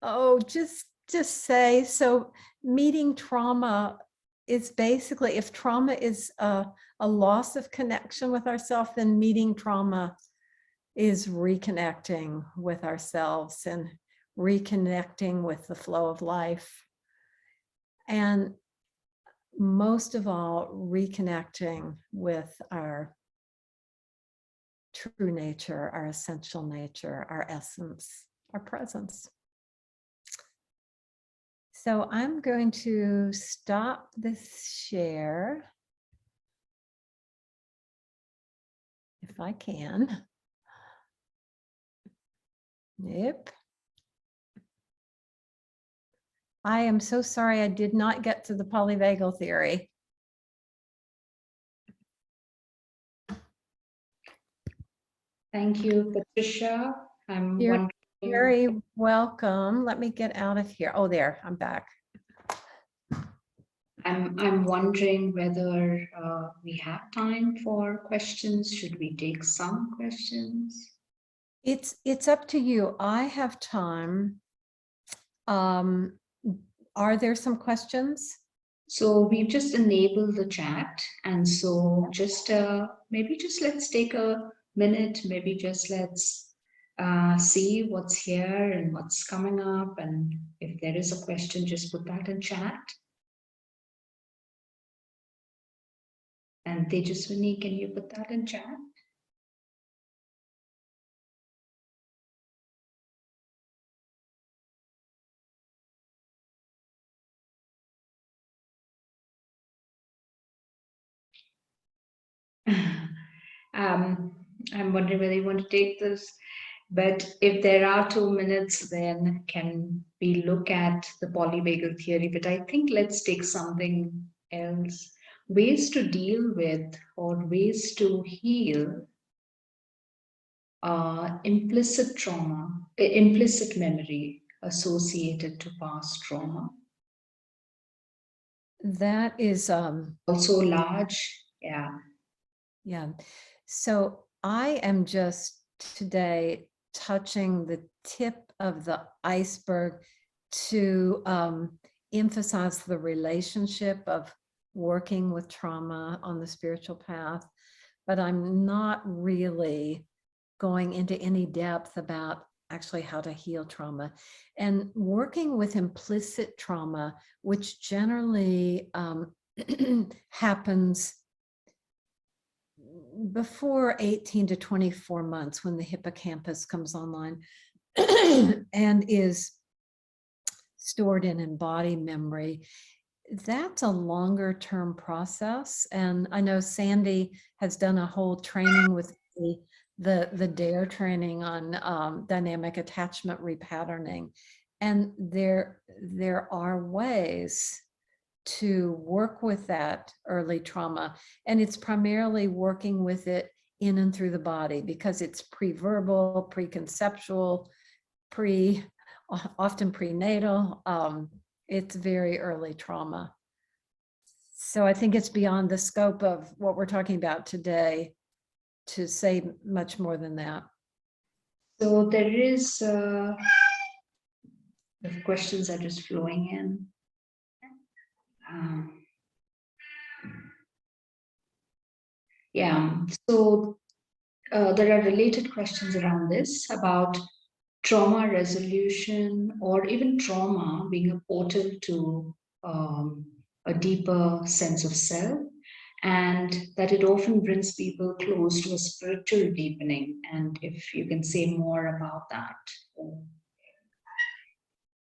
[SPEAKER 1] just say, so meeting trauma is basically, if trauma is a loss of connection with ourselves, then meeting trauma is reconnecting with ourselves and reconnecting with the flow of life. And most of all, reconnecting with our true nature, our essential nature, our essence, our presence. So I'm going to stop this share, if I can. Yep. I am so sorry I did not get to the polyvagal theory.
[SPEAKER 3] Thank you, Patricia.
[SPEAKER 1] You're very welcome. Let me get out of here. Oh, there, I'm back.
[SPEAKER 3] I'm wondering whether we have time for questions. Should we take some questions?
[SPEAKER 1] It's up to you. I have time. Are there some questions?
[SPEAKER 3] So we've just enabled the chat, and so just maybe just let's take a minute. Maybe just let's see what's here and what's coming up, and if there is a question, just put that in chat. And Tejaswini, can you put that in chat? I'm wondering whether you want to take this But if there are 2 minutes, then can we look at the polyvagal theory? But I think let's take something else. Ways to deal with or ways to heal implicit trauma, implicit memory associated to past trauma.
[SPEAKER 1] That is
[SPEAKER 3] Also large, yeah.
[SPEAKER 1] yeah. So I am just today touching the tip of the iceberg to emphasize the relationship of working with trauma on the spiritual path, but I'm not really going into any depth about actually how to heal trauma. And working with implicit trauma, which generally happens before 18 to 24 months when the hippocampus comes online and is stored in embodied memory, that's a longer term process. And I know Sandy has done a whole training with the DARE training on dynamic attachment repatterning. And there are ways to work with that early trauma. And it's primarily working with it in and through the body because it's pre-verbal, preconceptual, often prenatal. It's very early trauma. So I think it's beyond the scope of what we're talking about today to say much more than that.
[SPEAKER 3] So there is, the questions are just flowing in. Yeah, so there are related questions around this about trauma resolution or even trauma being a portal to a deeper sense of self, and that it often brings people close to a spiritual deepening. And if you can say more about that.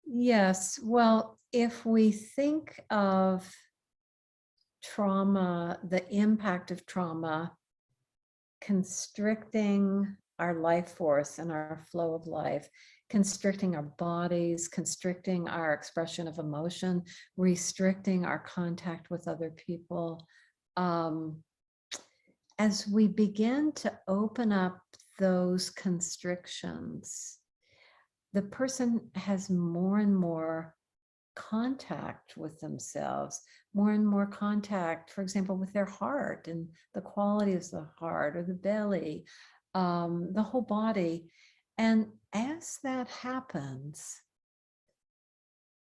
[SPEAKER 1] Yes, well, if we think of trauma, the impact of trauma constricting our life force and our flow of life, constricting our bodies, constricting our expression of emotion, restricting our contact with other people. As we begin to open up those constrictions, the person has more and more contact with themselves, more and more contact, for example, with their heart and the quality of the heart or the belly, the whole body. And as that happens,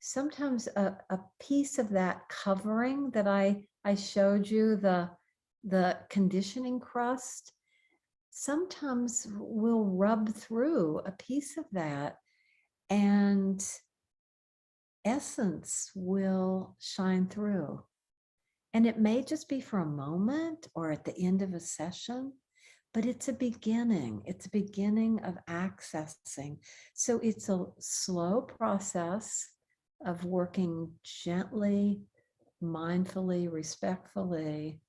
[SPEAKER 1] sometimes a piece of that covering that I showed you, the conditioning crust, sometimes will rub through a piece of that and essence will shine through. And it may just be for a moment or at the end of a session, but it's a beginning. It's a beginning of accessing. So it's a slow process of working gently, mindfully, respectfully,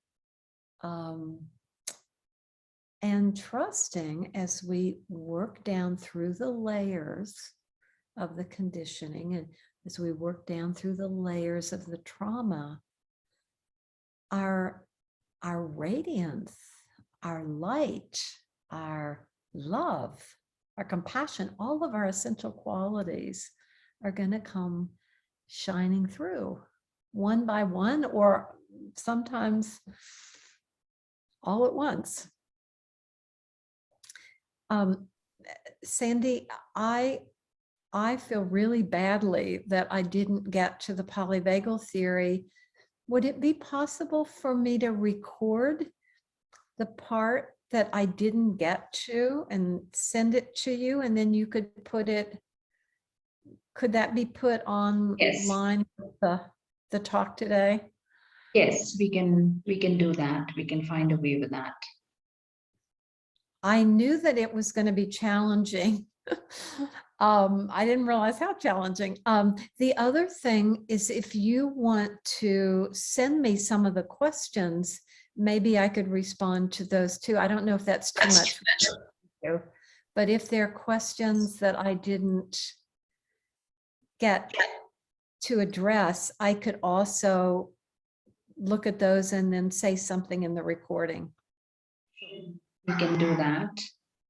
[SPEAKER 1] and trusting as we work down through the layers of the conditioning and as we work down through the layers of the trauma, our radiance, our light, our love, our compassion, all of our essential qualities are going to come shining through one by one, or sometimes all at once. Sandy, I feel really badly that I didn't get to the polyvagal theory. Would it be possible for me to record the part that I didn't get to and send it to you, and then you could put it, could that be put online with the talk today?
[SPEAKER 3] Yes, we can do that. We can find a way with that.
[SPEAKER 1] I knew that it was going to be challenging. I didn't realize how challenging. The other thing is, if you want to send me some of the questions, maybe I could respond to those too. I don't know if that's too much for you, But if there are questions that I didn't get to address, I could also look at those and then say something in the recording.
[SPEAKER 3] We can do that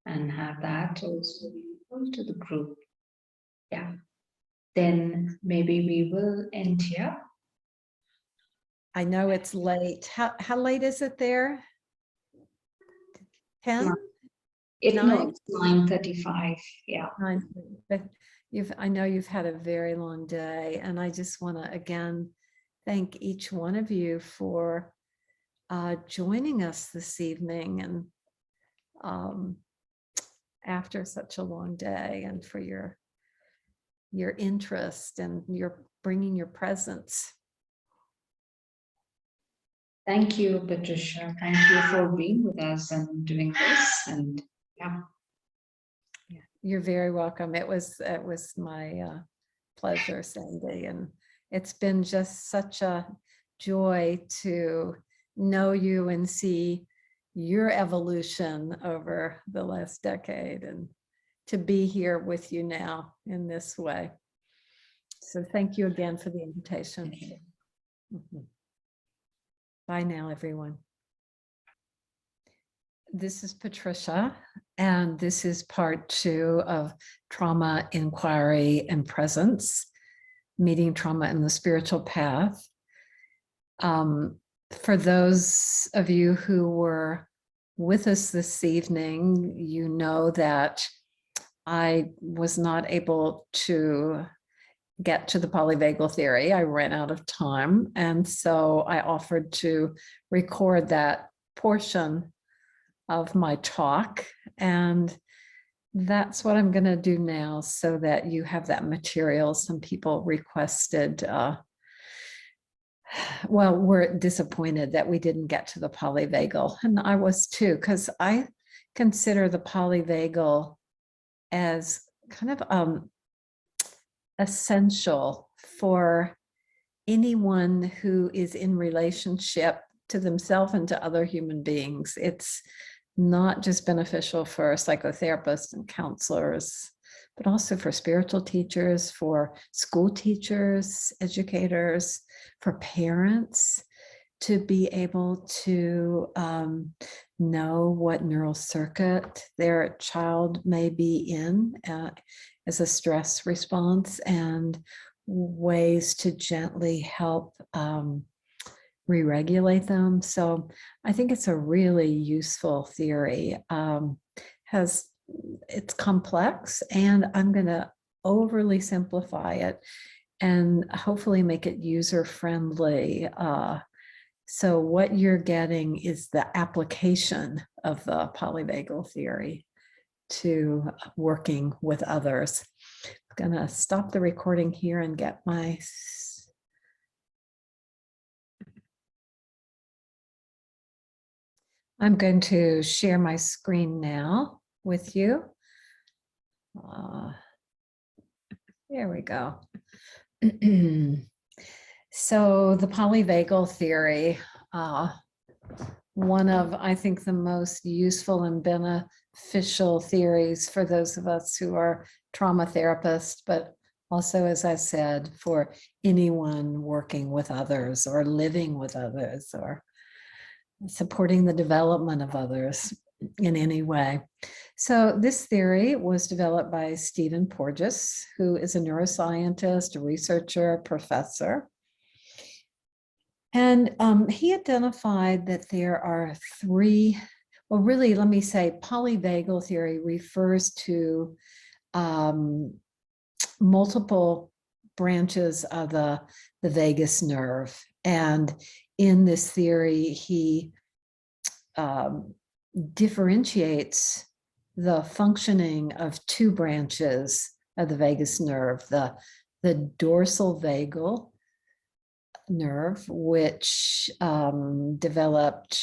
[SPEAKER 3] and have that also visible to the group. Yeah. Then maybe we will end here.
[SPEAKER 1] I know it's late. How late is it there? 10?
[SPEAKER 3] It's 9:35. Yeah.
[SPEAKER 1] 9. But I know you've had a very long day, and I just want to again thank each one of you for joining us this evening and after such a long day, and for your interest and your bringing your presence.
[SPEAKER 3] Thank you, Patricia. Thank you for being with us and doing this. And yeah.
[SPEAKER 1] You're very welcome. It was my pleasure, Sandy, and it's been just such a joy to know you and see your evolution over the last decade, and to be here with you now in this way. So thank you again for the invitation. Mhm. Bye now, everyone. This is Patricia, and this is part 2 of Trauma, Inquiry, and Presence, Meeting Trauma in the Spiritual Path. For those of you who were with us this evening, you know that I was not able to get to the polyvagal theory. I ran out of time, and so I offered to record that portion of my talk, and that's what I'm going to do now, so that you have that material. Some people requested, well, we're disappointed that we didn't get to the polyvagal, and I was too, because I consider the polyvagal as kind of essential for anyone who is in relationship to themselves and to other human beings. It's not just beneficial for psychotherapists and counselors, but also for spiritual teachers, for school teachers, educators, for parents, to be able to know what neural circuit their child may be in as a stress response, and ways to gently help re-regulate them. So I think it's a really useful theory. It's complex, and I'm going to overly simplify it and hopefully make it user-friendly. So what you're getting is the application of the polyvagal theory to working with others. I'm going to stop the recording here and get my... I'm going to share my screen now with you. There we go. So the polyvagal theory, one of, I think, the most useful and beneficial theories for those of us who are trauma therapists, but also, as I said, for anyone working with others or living with others or supporting the development of others in any way. So this theory was developed by Stephen Porges, who is a neuroscientist, a researcher, a professor. And he identified that there are 3, well, really, let me say, polyvagal theory refers to multiple branches of the vagus nerve. And in this theory, he differentiates the functioning of 2 branches of the vagus nerve, the dorsal vagal nerve, which developed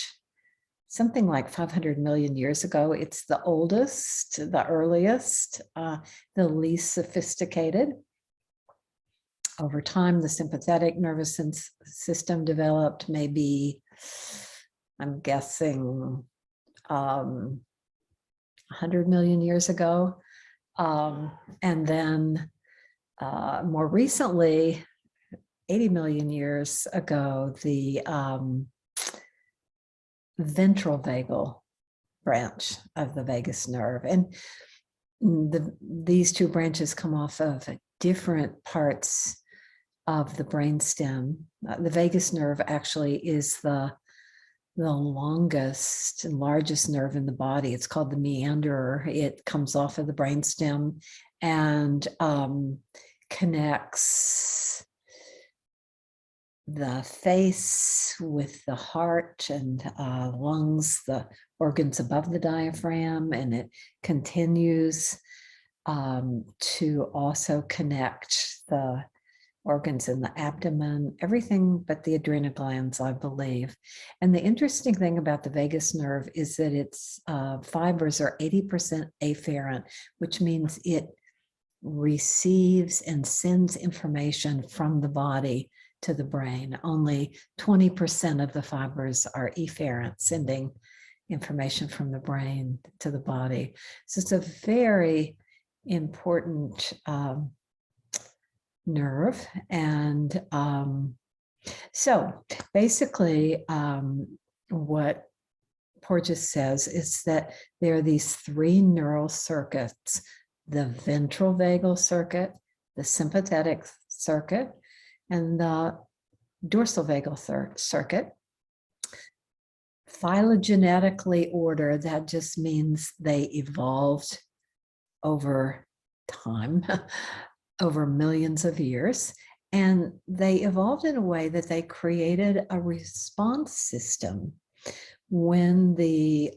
[SPEAKER 1] something like 500 million years ago. It's the oldest, the earliest, the least sophisticated. Over time, the sympathetic nervous system developed, maybe, I'm guessing, 100 million years ago. And then more recently, 80 million years ago, the ventral vagal branch of the vagus nerve. And these two branches come off of different parts of the brainstem. The vagus nerve actually is the longest and largest nerve in the body. It's called the meanderer. It comes off of the brainstem and connects the face with the heart and lungs, the organs above the diaphragm, and it continues to also connect the organs in the abdomen, everything but the adrenal glands, I believe. And the interesting thing about the vagus nerve is that its fibers are 80% afferent, which means it receives and sends information from the body to the brain. Only 20% of the fibers are efferent, sending information from the brain to the body. So it's a very important nerve. And so basically what Porges says is that there are these three neural circuits: the ventral vagal circuit, the sympathetic circuit, and the dorsal vagal circuit. Phylogenetically ordered, that just means they evolved over time, over millions of years. And they evolved in a way that they created a response system when the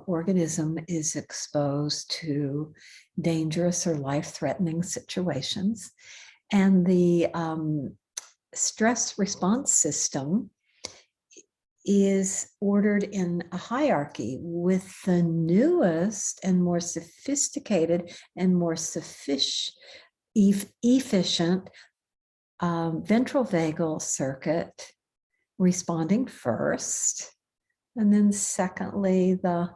[SPEAKER 1] organism is exposed to dangerous or life-threatening situations. And the stress response system is ordered in a hierarchy, with the newest and more sophisticated and more efficient ventral vagal circuit responding first, and then secondly the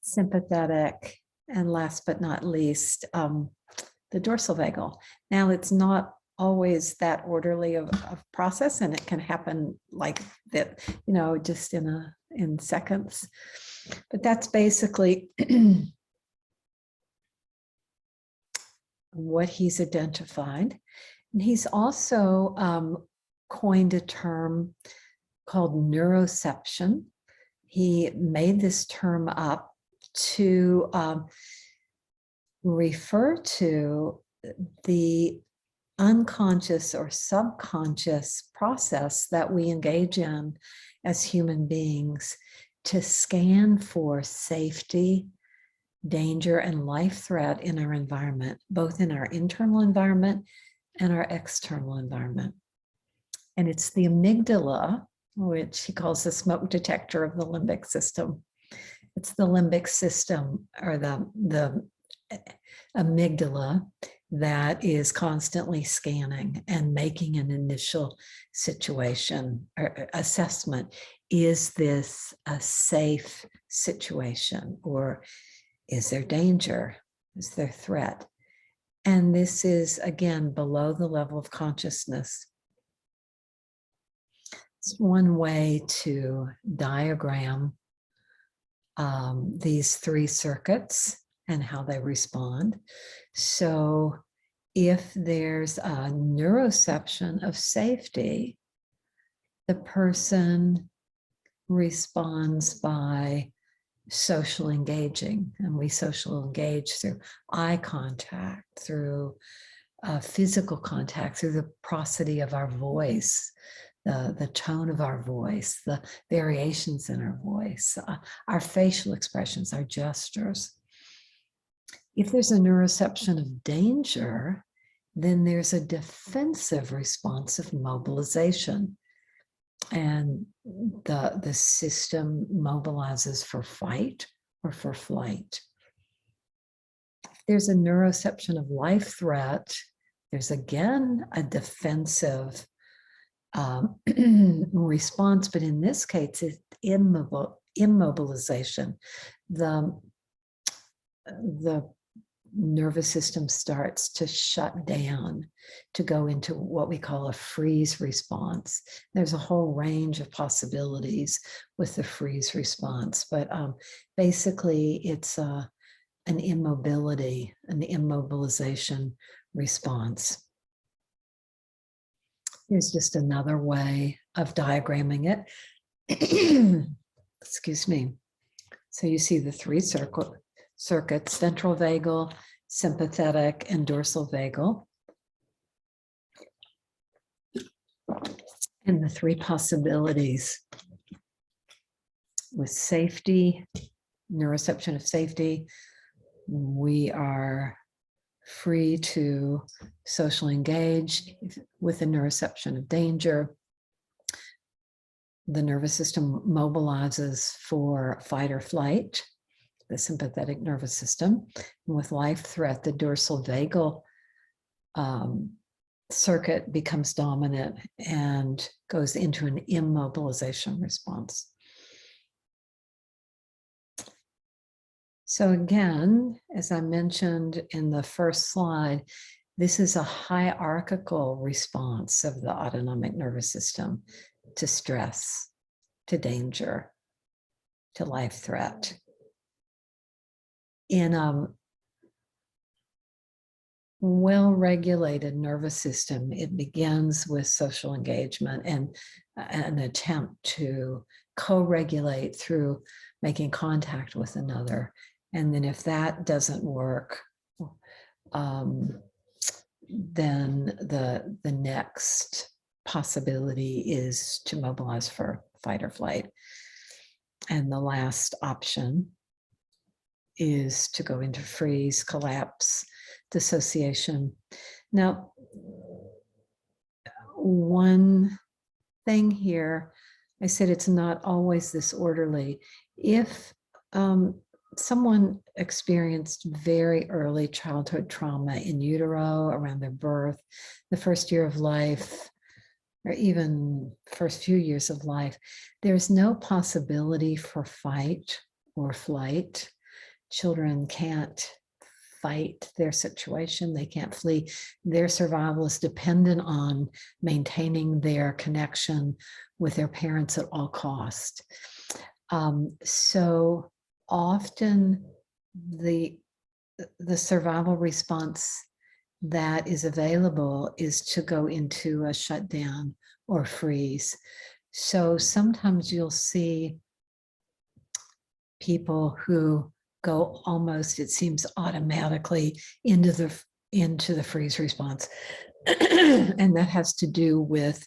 [SPEAKER 1] sympathetic, and last but not least the dorsal vagal. Now, it's not always that orderly of process, and it can happen like that, you know, just in seconds. But that's basically what he's identified. And he's also coined a term called neuroception. He made this term up to refer to the unconscious or subconscious process that we engage in as human beings to scan for safety, danger, and life threat in our environment, both in our internal environment and our external environment. And it's the amygdala, which he calls the smoke detector of the limbic system. It's the limbic system, or the amygdala, that is constantly scanning and making an initial situation or assessment. Is this a safe situation, or is there danger? Is there threat? And this is, again, below the level of consciousness. It's one way to diagram these three circuits and how they respond. So if there's a neuroception of safety, the person responds by social engaging, and we social engage through eye contact, through physical contact, through the prosody of our voice, the tone of our voice, the variations in our voice, our facial expressions, our gestures. If there's a neuroception of danger, then there's a defensive response of mobilization. And the system mobilizes for fight or for flight. If there's a neuroception of life threat, there's again a defensive response, but in this case, it's immobilization. The the nervous system starts to shut down, to go into what we call a freeze response. There's a whole range of possibilities with the freeze response, but basically it's an immobility, an immobilization response. Here's just another way of diagramming it. Excuse me. So you see the three circuits, ventral vagal, sympathetic, and dorsal vagal. And the three possibilities with safety, neuroception of safety, we are free to socially engage with a neuroception of danger. The nervous system mobilizes for fight or flight, the sympathetic nervous system. And with life threat, the dorsal vagal circuit becomes dominant and goes into an immobilization response. So again, as I mentioned in the first slide, this is a hierarchical response of the autonomic nervous system to stress, to danger, to life threat. In a well-regulated nervous system, it begins with social engagement and an attempt to co-regulate through making contact with another. And then if that doesn't work, then the next possibility is to mobilize for fight or flight. And the last option is to go into freeze, collapse, dissociation. Now, one thing here, I said it's not always this orderly. If someone experienced very early childhood trauma in utero, around their birth, the first year of life, or even first few years of life, there's no possibility for fight or flight. Children can't fight their situation. They can't flee. Their survival is dependent on maintaining their connection with their parents at all cost. So often the survival response that is available is to go into a shutdown or freeze. So sometimes you'll see people who go almost, it seems, automatically into the freeze response. And that has to do with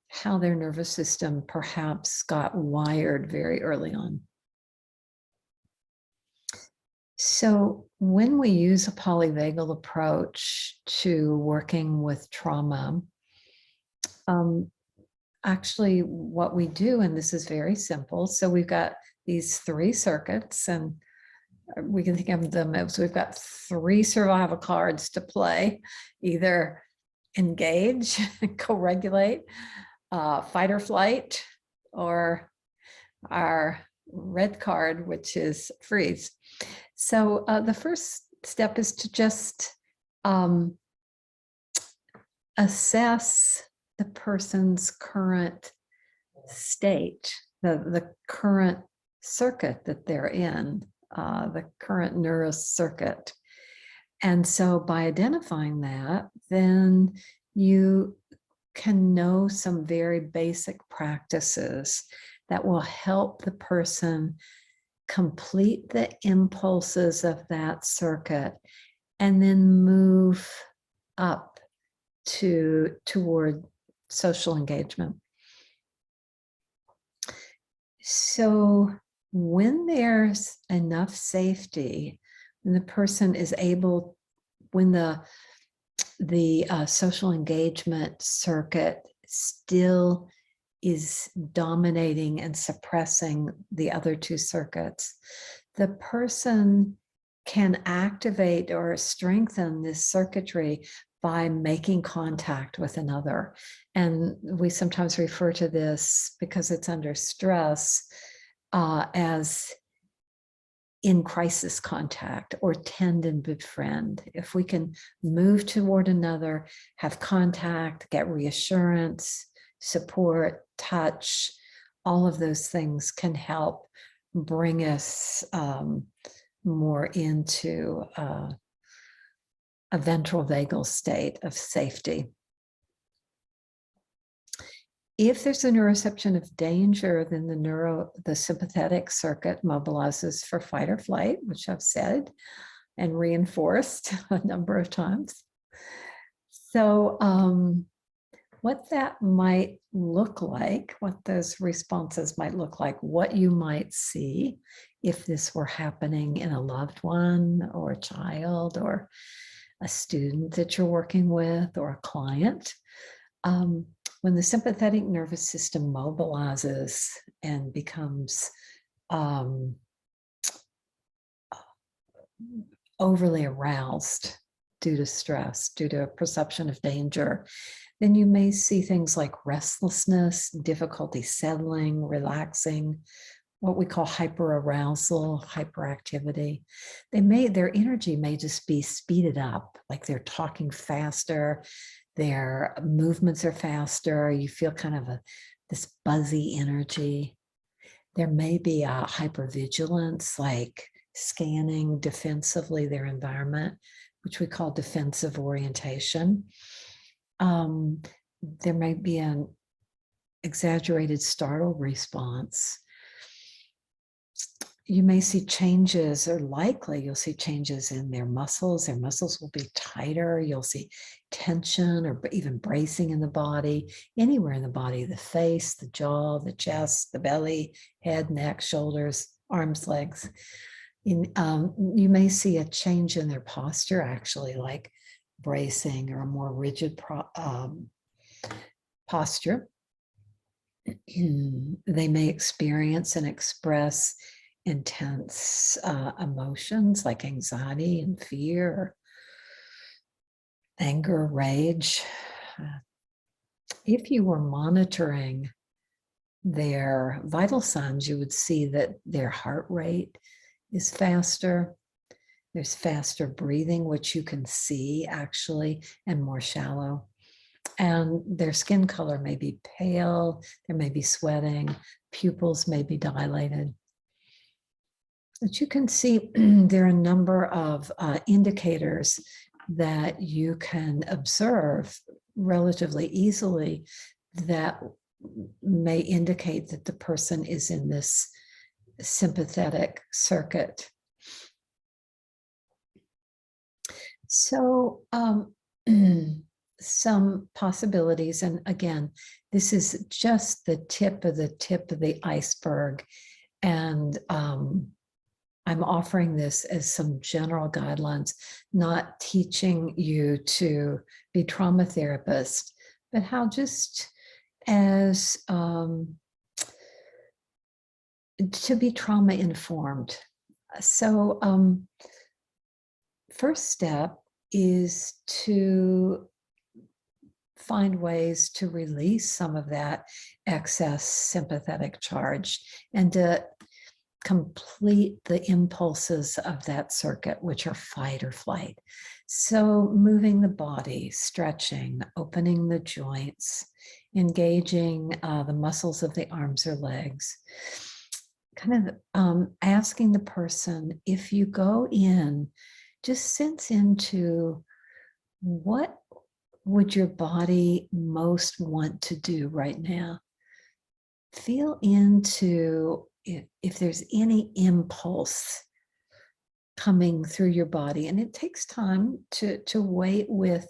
[SPEAKER 1] how their nervous system perhaps got wired very early on. So when we use a polyvagal approach to working with trauma, actually what we do, and this is very simple, so we've got these three circuits, and we can think of them as we've got three survival cards to play: either engage, co-regulate, fight or flight, or our red card, which is freeze. So the first step is to just assess the person's current state, the current circuit that they're in, the current neurocircuit. And so by identifying that, then you can know some very basic practices that will help the person complete the impulses of that circuit and then move up toward social engagement. So when there's enough safety, when the person is able, when the social engagement circuit still is dominating and suppressing the other two circuits, the person can activate or strengthen this circuitry by making contact with another. And we sometimes refer to this, because it's under stress, as in crisis contact or tend and befriend. If we can move toward another, have contact, get reassurance, support, touch, all of those things can help bring us more into a ventral vagal state of safety. If there's a neuroception of danger, then the sympathetic circuit mobilizes for fight or flight, which I've said and reinforced a number of times. So what that might look like, what those responses might look like, what you might see if this were happening in a loved one or a child or a student that you're working with or a client. When the sympathetic nervous system mobilizes and becomes overly aroused due to stress, due to a perception of danger, then you may see things like restlessness, difficulty settling, relaxing, what we call hyperarousal, hyperactivity. Their energy may just be speeded up, like they're talking faster, their movements are faster, you feel kind of this buzzy energy. There may be a hypervigilance, like scanning defensively their environment, which we call defensive orientation. There may be an exaggerated startle response. You may see changes, or likely you'll see changes in their muscles. Their muscles will be tighter. You'll see tension or even bracing in the body, anywhere in the body, the face, the jaw, the chest, the belly, head, neck, shoulders, arms, legs. You may see a change in their posture, actually, like bracing or a more rigid posture. They may experience and express intense emotions like anxiety and fear, anger, rage. If you were monitoring their vital signs, you would see that their heart rate is faster. There's faster breathing, which you can see actually, and more shallow. And their skin color may be pale, there may be sweating, pupils may be dilated. But you can see there are a number of indicators that you can observe relatively easily that may indicate that the person is in this sympathetic circuit. So some possibilities, and again, this is just the tip of the iceberg, and I'm offering this as some general guidelines, not teaching you to be trauma therapist, but how just as to be trauma informed. So first step is to find ways to release some of that excess sympathetic charge and to complete the impulses of that circuit, which are fight or flight. So moving the body, stretching, opening the joints, engaging the muscles of the arms or legs, kind of asking the person, if you go in, just sense into what would your body most want to do right now. Feel into if there's any impulse coming through your body, and it takes time to wait with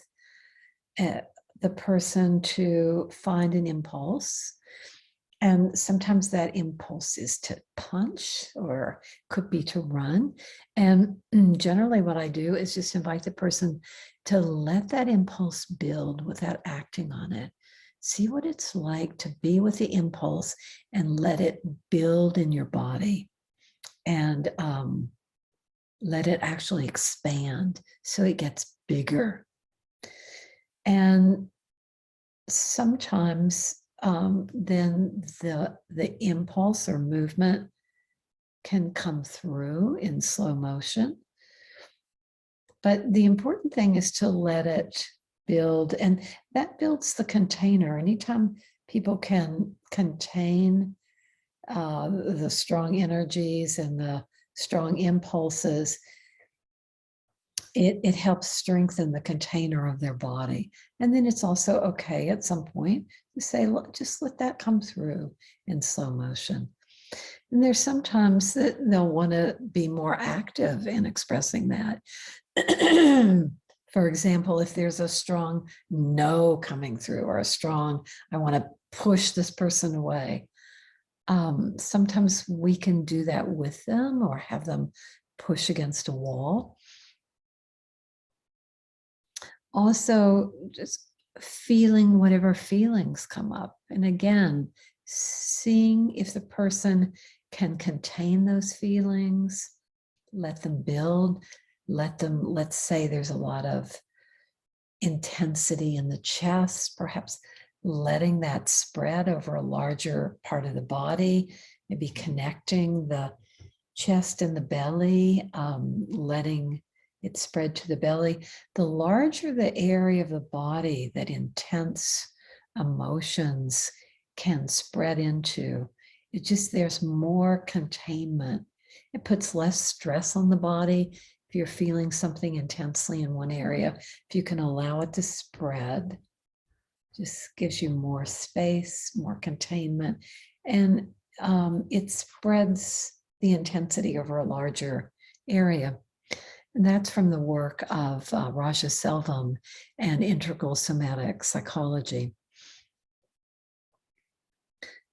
[SPEAKER 1] the person to find an impulse. And sometimes that impulse is to punch or could be to run. And generally what I do is just invite the person to let that impulse build without acting on it. See what it's like to be with the impulse and let it build in your body, and let it actually expand so it gets bigger. And sometimes then the impulse or movement can come through in slow motion. But the important thing is to let it build, and that builds the container. Anytime people can contain the strong energies and the strong impulses, it helps strengthen the container of their body. And then it's also okay at some point to say, look, just let that come through in slow motion. And there's sometimes that they'll want to be more active in expressing that. For example, if there's a strong no coming through, or a strong, I want to push this person away, sometimes we can do that with them or have them push against a wall. Also, just feeling whatever feelings come up. And again, seeing if the person can contain those feelings, let them build, let's say there's a lot of intensity in the chest, perhaps letting that spread over a larger part of the body, maybe connecting the chest and the belly, letting it spread to the belly. The larger the area of the body that intense emotions can spread into, there's more containment. It puts less stress on the body. If you're feeling something intensely in one area, if you can allow it to spread, just gives you more space, more containment, and it spreads the intensity over a larger area. And that's from the work of Raja Selvam and integral somatic psychology.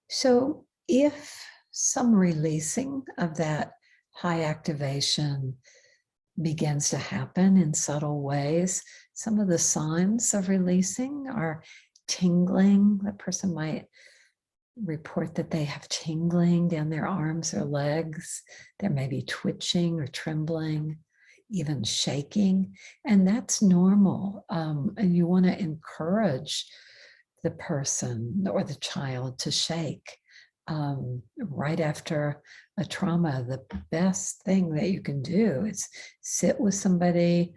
[SPEAKER 1] So if some releasing of that high activation begins to happen in subtle ways, some of the signs of releasing are tingling. The person might report that they have tingling down their arms or legs. There may be twitching or trembling, even shaking, and that's normal. And you want to encourage the person or the child to shake. Right after a trauma, the best thing that you can do is sit with somebody,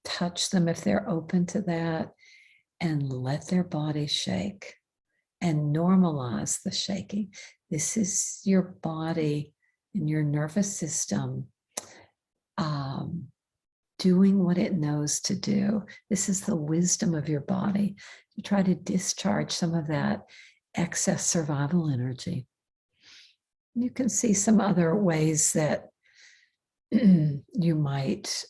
[SPEAKER 1] touch them if they're open to that, and let their body shake and normalize the shaking. This is your body and your nervous system doing what it knows to do. This is the wisdom of your body to try to discharge some of that excess survival energy. You can see some other ways that you might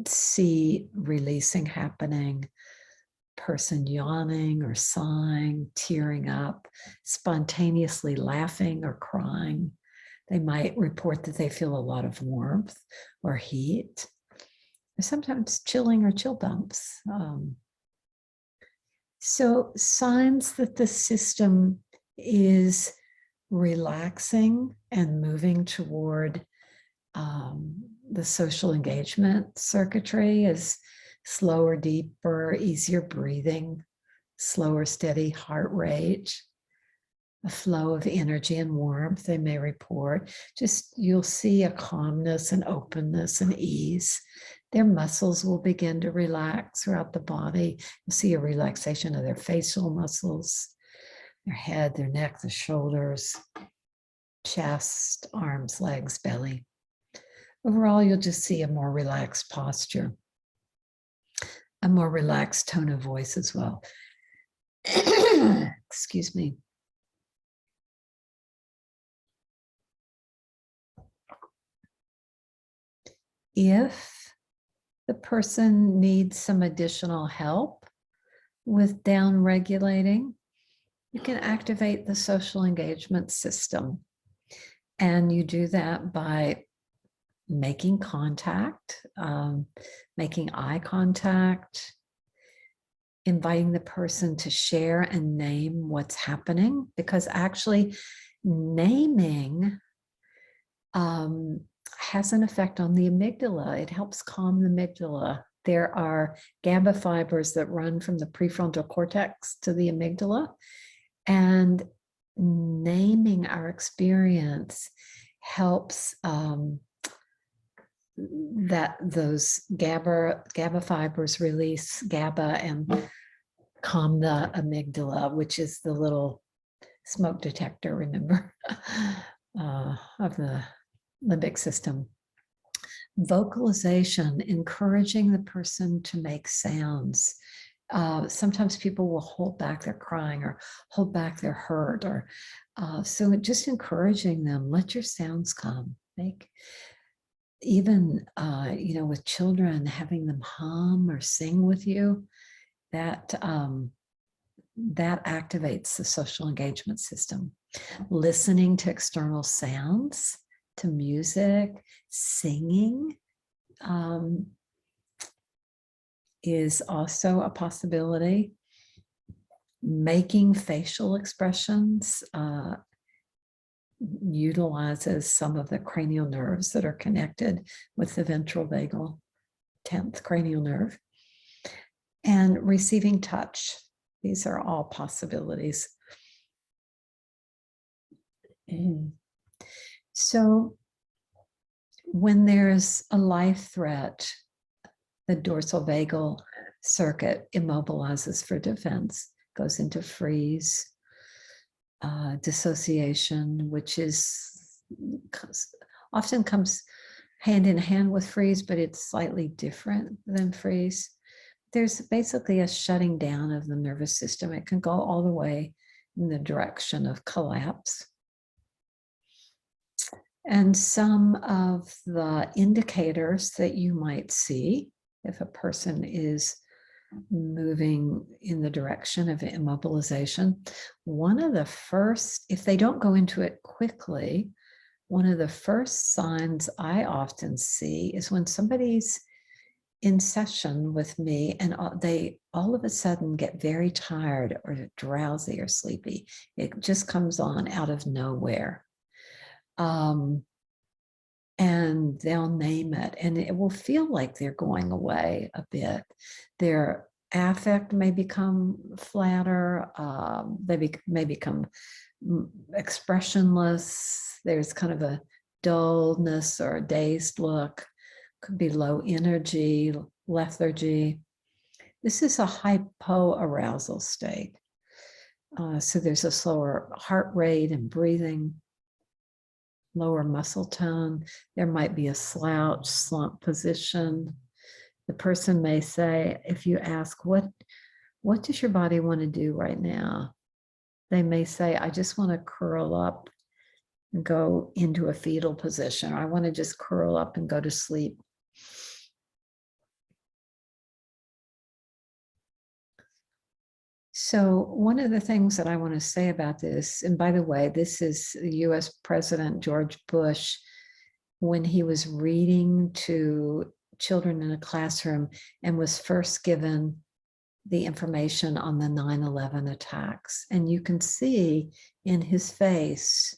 [SPEAKER 1] see releasing happening. Person yawning or sighing, tearing up, spontaneously laughing or crying. They might report that they feel a lot of warmth or heat, or sometimes chilling or chill bumps. So signs that the system is relaxing and moving toward the social engagement circuitry is slower, deeper, easier breathing, slower, steady heart rate, a flow of energy and warmth, they may report. Just you'll see a calmness and openness and ease. Their muscles will begin to relax throughout the body. You'll see a relaxation of their facial muscles, their head, their neck, the shoulders, chest, arms, legs, belly. Overall, you'll just see a more relaxed posture, a more relaxed tone of voice as well. Excuse me. If the person needs some additional help with down regulating, you can activate the social engagement system. And you do that by making contact, making eye contact, inviting the person to share and name what's happening, because actually naming has an effect on the amygdala. It helps calm the amygdala. There are GABA fibers that run from the prefrontal cortex to the amygdala, and naming our experience helps that those GABA fibers release GABA and calm the amygdala, which is the little smoke detector, remember, of the limbic system. Vocalization, encouraging the person to make sounds. Sometimes people will hold back their crying or hold back their hurt, or so just encouraging them, let your sounds come. Make even with children, having them hum or sing with you, that activates the social engagement system. Listening to external sounds, to music, singing is also a possibility. Making facial expressions utilizes some of the cranial nerves that are connected with the ventral vagal 10th cranial nerve. And receiving touch. These are all possibilities. So when there's a life threat, the dorsal vagal circuit immobilizes for defense, goes into freeze, dissociation, which often comes hand in hand with freeze, but it's slightly different than freeze. There's basically a shutting down of the nervous system. It can go all the way in the direction of collapse. And some of the indicators that you might see if a person is moving in the direction of immobilization, one of the first, if they don't go into it quickly, one of the first signs I often see is when somebody's in session with me and they all of a sudden get very tired or drowsy or sleepy. It just comes on out of nowhere. And they'll name it, and it will feel like they're going away a bit. Their affect may become flatter. They may become expressionless. There's kind of a dullness or a dazed look. Could be low energy, lethargy. This is a hypoarousal state. So there's a slower heart rate and breathing, lower muscle tone. There might be a slouch, slump position. The person may say, if you ask, what does your body want to do right now? They may say, I just want to curl up and go into a fetal position, or I want to just curl up and go to sleep. So one of the things that I want to say about this, and by the way, this is US President George Bush, when he was reading to children in a classroom and was first given the information on the 9/11 attacks. And you can see in his face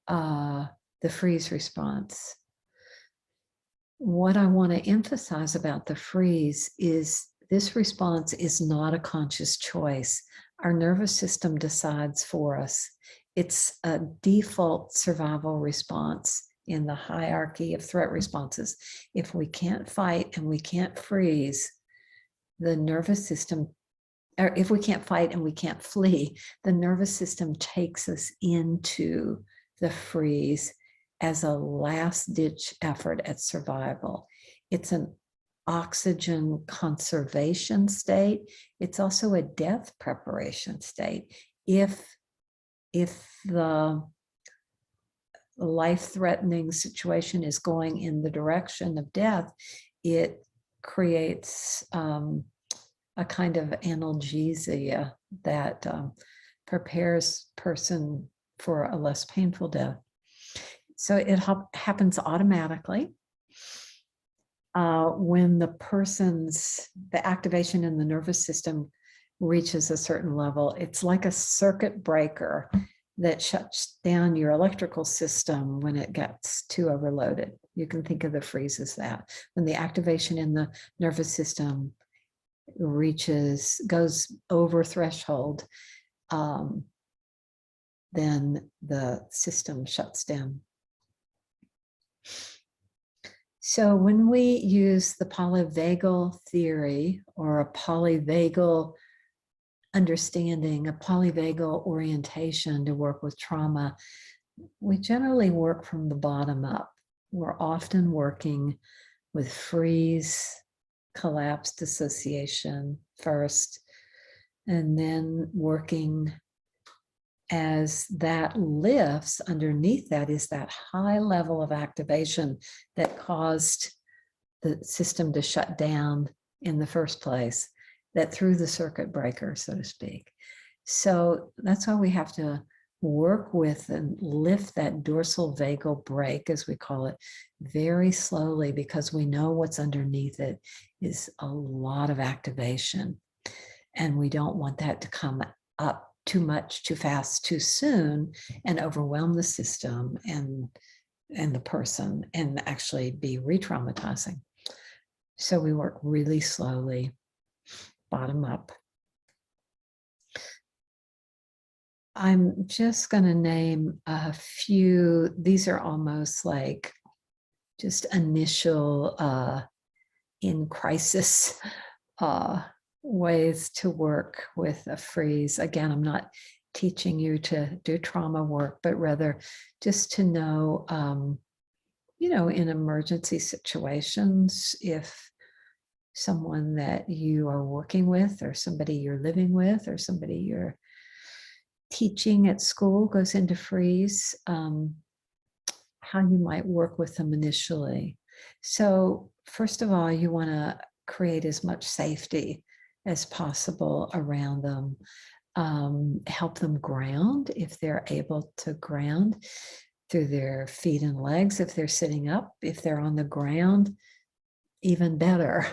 [SPEAKER 1] the freeze response. What I want to emphasize about the freeze is this response is not a conscious choice. Our nervous system decides for us. It's a default survival response in the hierarchy of threat responses. If we can't fight and we can't freeze, the nervous system, or if we can't fight and we can't flee, the nervous system takes us into the freeze as a last-ditch effort at survival. It's an oxygen conservation state. It's also a death preparation state. If the life-threatening situation is going in the direction of death, it creates a kind of analgesia that prepares person for a less painful death. So it happens automatically. When the activation in the nervous system reaches a certain level, it's like a circuit breaker that shuts down your electrical system when it gets too overloaded. You can think of the freeze as that. When the activation in the nervous system goes over threshold, then the system shuts down. So when we use the polyvagal theory or a polyvagal understanding, a polyvagal orientation to work with trauma, we generally work from the bottom up. We're often working with freeze, collapse, dissociation first, and then working as that lifts. Underneath that is that high level of activation that caused the system to shut down in the first place, that threw the circuit breaker, so to speak. So that's why we have to work with and lift that dorsal vagal brake, as we call it, very slowly, because we know what's underneath it is a lot of activation. And we don't want that to come up too much, too fast, too soon, and overwhelm the system and the person and actually be re-traumatizing. So we work really slowly, bottom up. I'm just going to name a few. These are almost like just initial in crisis ways to work with a freeze. Again, I'm not teaching you to do trauma work, but rather just to know, in emergency situations, if someone that you are working with or somebody you're living with or somebody you're teaching at school goes into freeze, how you might work with them initially. So first of all, you want to create as much safety as possible around them. Help them ground if they're able to ground through their feet and legs. If they're sitting up, if they're on the ground, even better.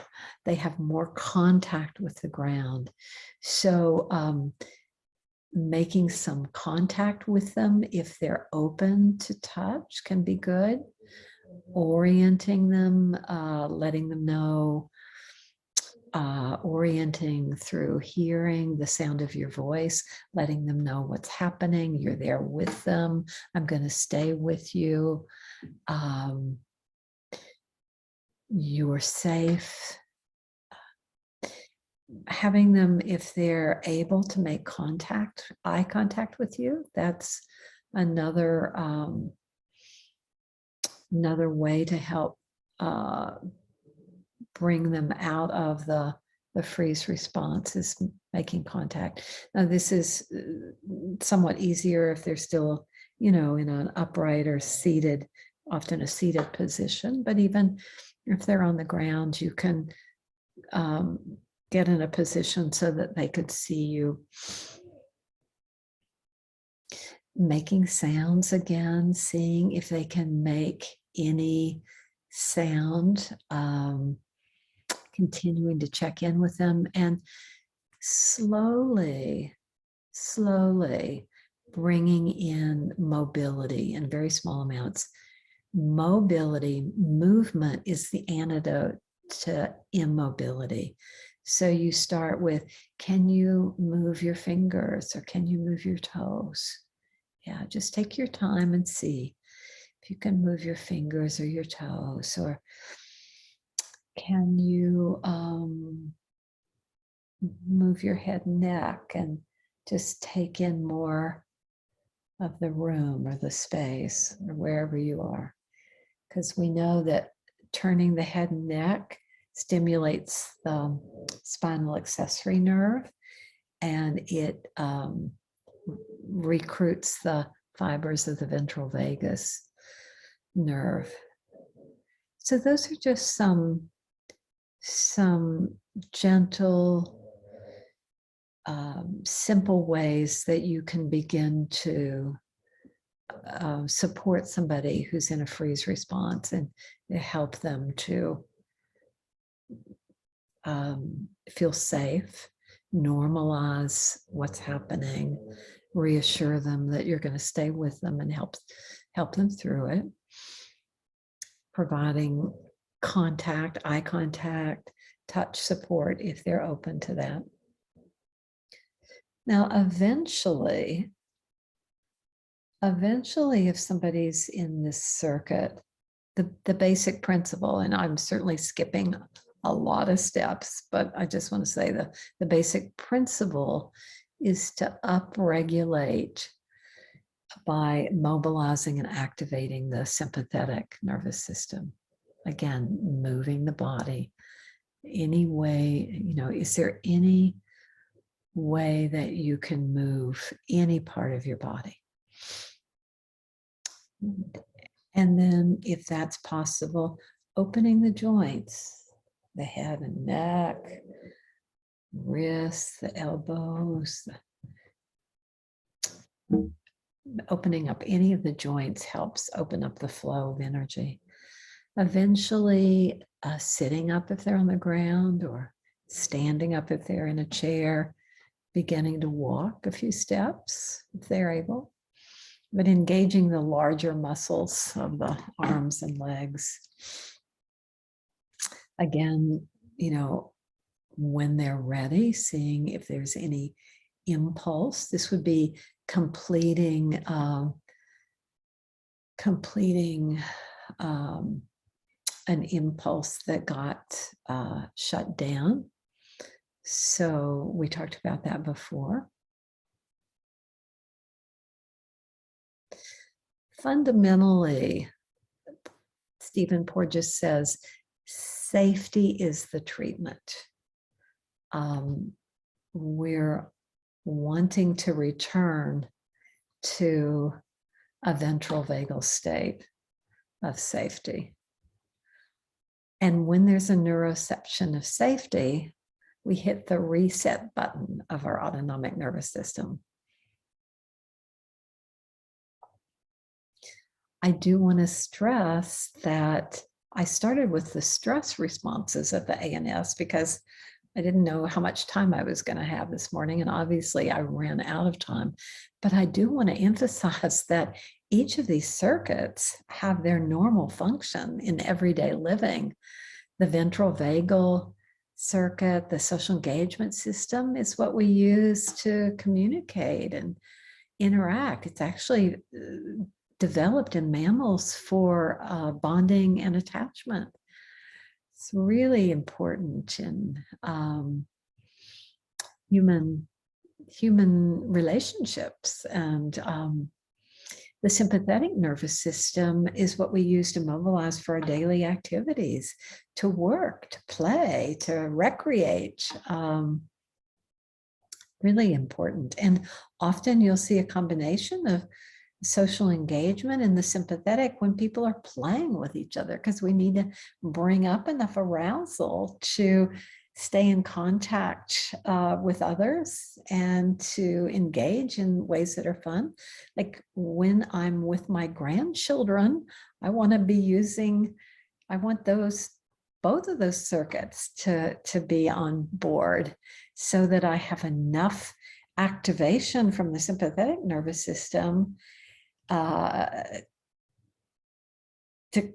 [SPEAKER 1] They have more contact with the ground. So making some contact with them if they're open to touch can be good. Orienting them, letting them know, orienting through hearing the sound of your voice, letting them know what's happening. You're there with them. I'm going to stay with you. You're safe. Having them, if they're able to make contact, eye contact with you, that's another way to help bring them out of the freeze response, is making contact. Now, this is somewhat easier if they're still, in an upright or seated, often a seated position, but even if they're on the ground, you can get in a position so that they could see you. Making sounds again, seeing if they can make any sound, continuing to check in with them, and slowly bringing in mobility in very small amounts. Mobility, movement is the antidote to immobility. So you start with, can you move your fingers or can you move your toes? Yeah, just take your time and see if you can move your fingers or your toes, or can you move your head and neck and just take in more of the room or the space or wherever you are. Because we know that turning the head and neck stimulates the spinal accessory nerve, and it recruits the fibers of the ventral vagus nerve. So those are just some gentle, simple ways that you can begin to support somebody who's in a freeze response and help them to feel safe, normalize what's happening, reassure them that you're going to stay with them and help them through it, providing contact, eye contact, touch support if they're open to that. Now, eventually, Eventually, if somebody's in this circuit, the basic principle, and I'm certainly skipping a lot of steps, but I just want to say the basic principle is to upregulate by mobilizing and activating the sympathetic nervous system. Again, moving the body. Any way, is there any way that you can move any part of your body? And then, if that's possible, opening the joints, the head and neck, wrists, the elbows. Opening up any of the joints helps open up the flow of energy. Eventually, sitting up if they're on the ground, or standing up if they're in a chair, beginning to walk a few steps if they're able, but engaging the larger muscles of the arms and legs. Again, when they're ready, seeing if there's any impulse. This would be completing an impulse that got shut down. So we talked about that before. Fundamentally, Stephen Porges says, safety is the treatment. We're wanting to return to a ventral vagal state of safety. And when there's a neuroception of safety, we hit the reset button of our autonomic nervous system. I do want to stress that I started with the stress responses of the ANS because I didn't know how much time I was going to have this morning, and obviously I ran out of time. But I do want to emphasize that each of these circuits have their normal function in everyday living. The ventral vagal circuit, the social engagement system, is what we use to communicate and interact. It's actually developed in mammals for bonding and attachment. It's really important in human relationships. And the sympathetic nervous system is what we use to mobilize for our daily activities, to work, to play, to recreate. Really important. And often you'll see a combination of social engagement and the sympathetic when people are playing with each other, because we need to bring up enough arousal to stay in contact with others and to engage in ways that are fun. Like when I'm with my grandchildren, I want to be using, I want both of those circuits to be on board so that I have enough activation from the sympathetic nervous system to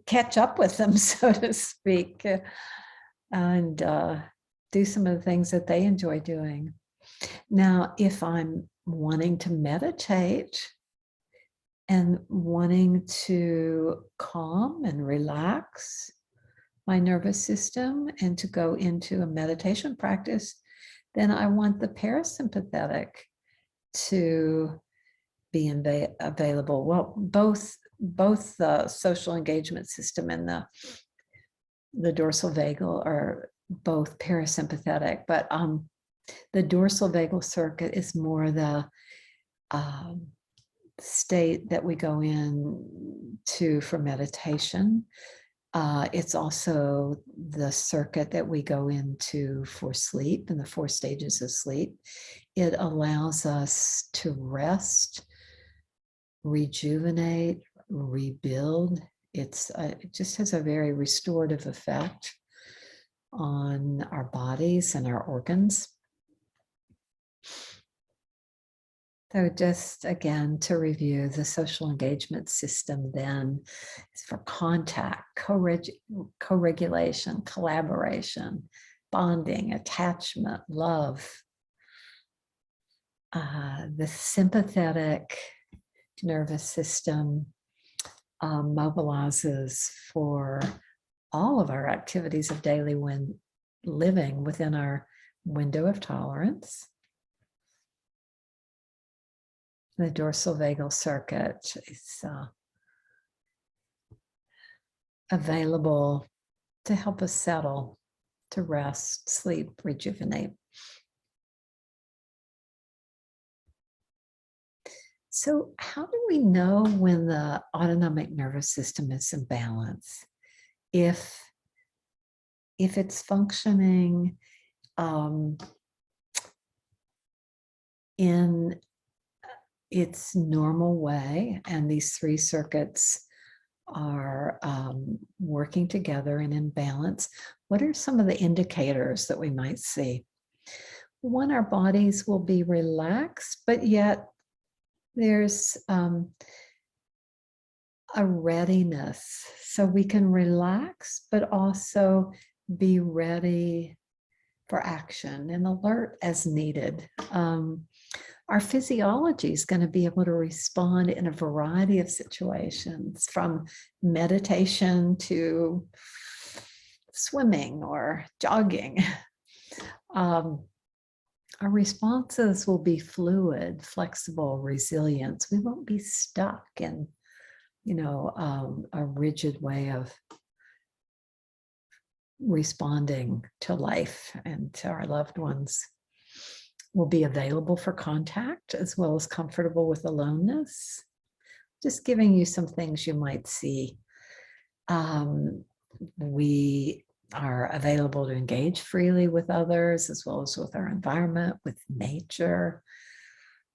[SPEAKER 1] catch up with them, so to speak, and do some of the things that they enjoy doing. Now, if I'm wanting to meditate and wanting to calm and relax my nervous system and to go into a meditation practice, then I want the parasympathetic to be available. Well, both the social engagement system and the dorsal vagal are both parasympathetic, but the dorsal vagal circuit is more the state that we go in to for meditation. It's also the circuit that we go into for sleep, in the 4 stages of sleep. It allows us to rest, rejuvenate, rebuild. It just has a very restorative effect on our bodies and our organs. So just again, to review, the social engagement system then is for contact, co-regulation, collaboration, bonding, attachment, love. The sympathetic nervous system mobilizes for all of our activities of daily living within our window of tolerance. The dorsal vagal circuit is available to help us settle, to rest, sleep, rejuvenate. So how do we know when the autonomic nervous system is in balance? If it's functioning in its normal way, and these three circuits are working together and in balance, what are some of the indicators that we might see? One, our bodies will be relaxed, but yet there's a readiness. So we can relax, but also be ready for action and alert as needed. Our physiology is going to be able to respond in a variety of situations, from meditation to swimming or jogging. Our responses will be fluid, flexible, resilient. We won't be stuck in, a rigid way of responding to life and to our loved ones. Will be available for contact as well as comfortable with aloneness. Just giving you some things you might see. We are available to engage freely with others as well as with our environment, with nature.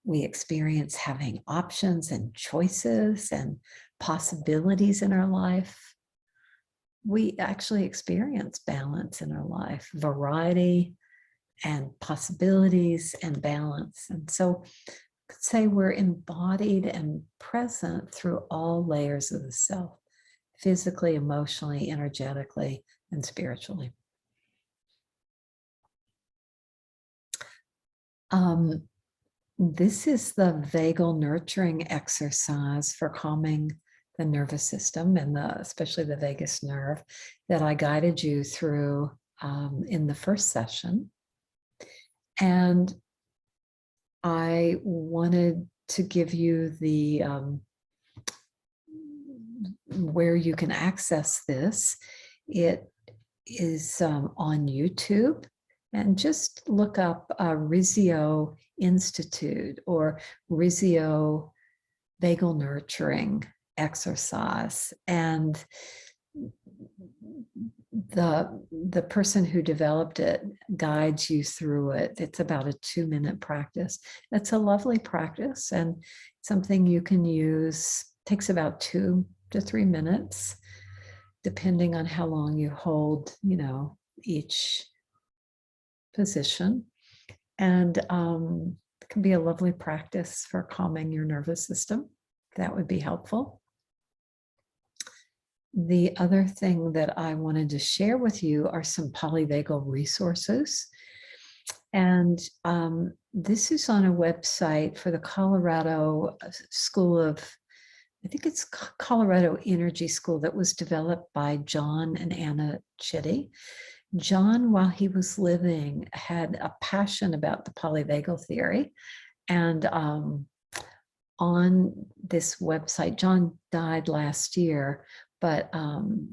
[SPEAKER 1] We experience having options and choices and possibilities in our life. We actually experience balance in our life, variety and possibilities and balance. And so I could say we're embodied and present through all layers of the self, physically, emotionally, energetically, and spiritually. This is the vagal nurturing exercise for calming the nervous system and especially the vagus nerve that I guided you through in the first session. And I wanted to give you the where you can access this. It is on YouTube, and just look up Rizzio Institute or Rizzio Vagal Nurturing Exercise. And the person who developed it guides you through it. It's about a 2-minute practice. It's a lovely practice and something you can use. Takes about 2 to 3 minutes, depending on how long you hold, each position. And it can be a lovely practice for calming your nervous system. That would be helpful. The other thing that I wanted to share with you are some polyvagal resources. And this is on a website for the Colorado School of, I think it's Colorado Energy School, that was developed by John and Anna Chitty. John, while he was living, had a passion about the polyvagal theory. And on this website, John died last year, but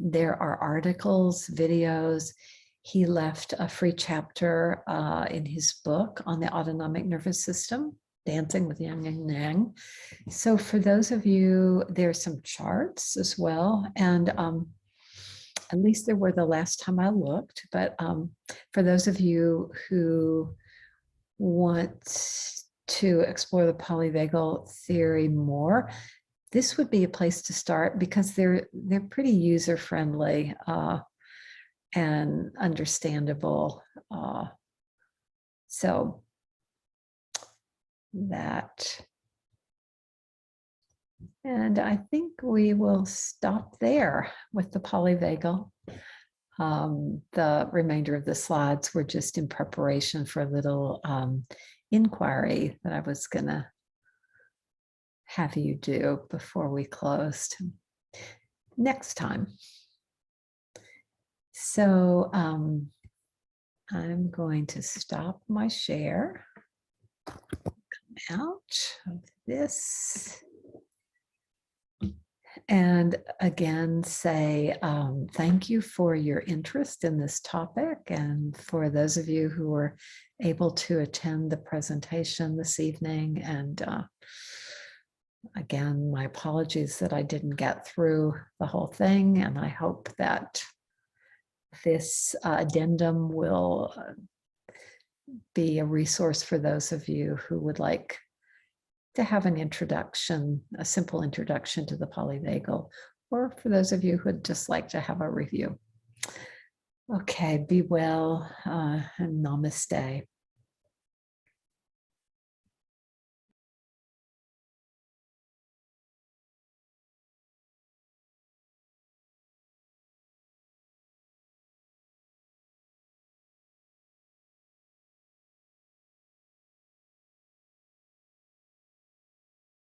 [SPEAKER 1] there are articles, videos. He left a free chapter in his book on the autonomic nervous system, Dancing with Yang and Yang. So for those of you, there's some charts as well. And at least there were the last time I looked. But for those of you who want to explore the polyvagal theory more, this would be a place to start because they're pretty user-friendly and understandable. So that, and I think we will stop there with the polyvagal. The remainder of the slides were just in preparation for a little inquiry that I was gonna have you do before we closed next time. So I'm going to stop my share, come out of this, and again say thank you for your interest in this topic, and for those of you who were able to attend the presentation this evening. And again, my apologies that I didn't get through the whole thing, and I hope that this addendum will be a resource for those of you who would like to have an introduction, a simple introduction to the polyvagal, or for those of you who would just like to have a review. Okay, be well and namaste.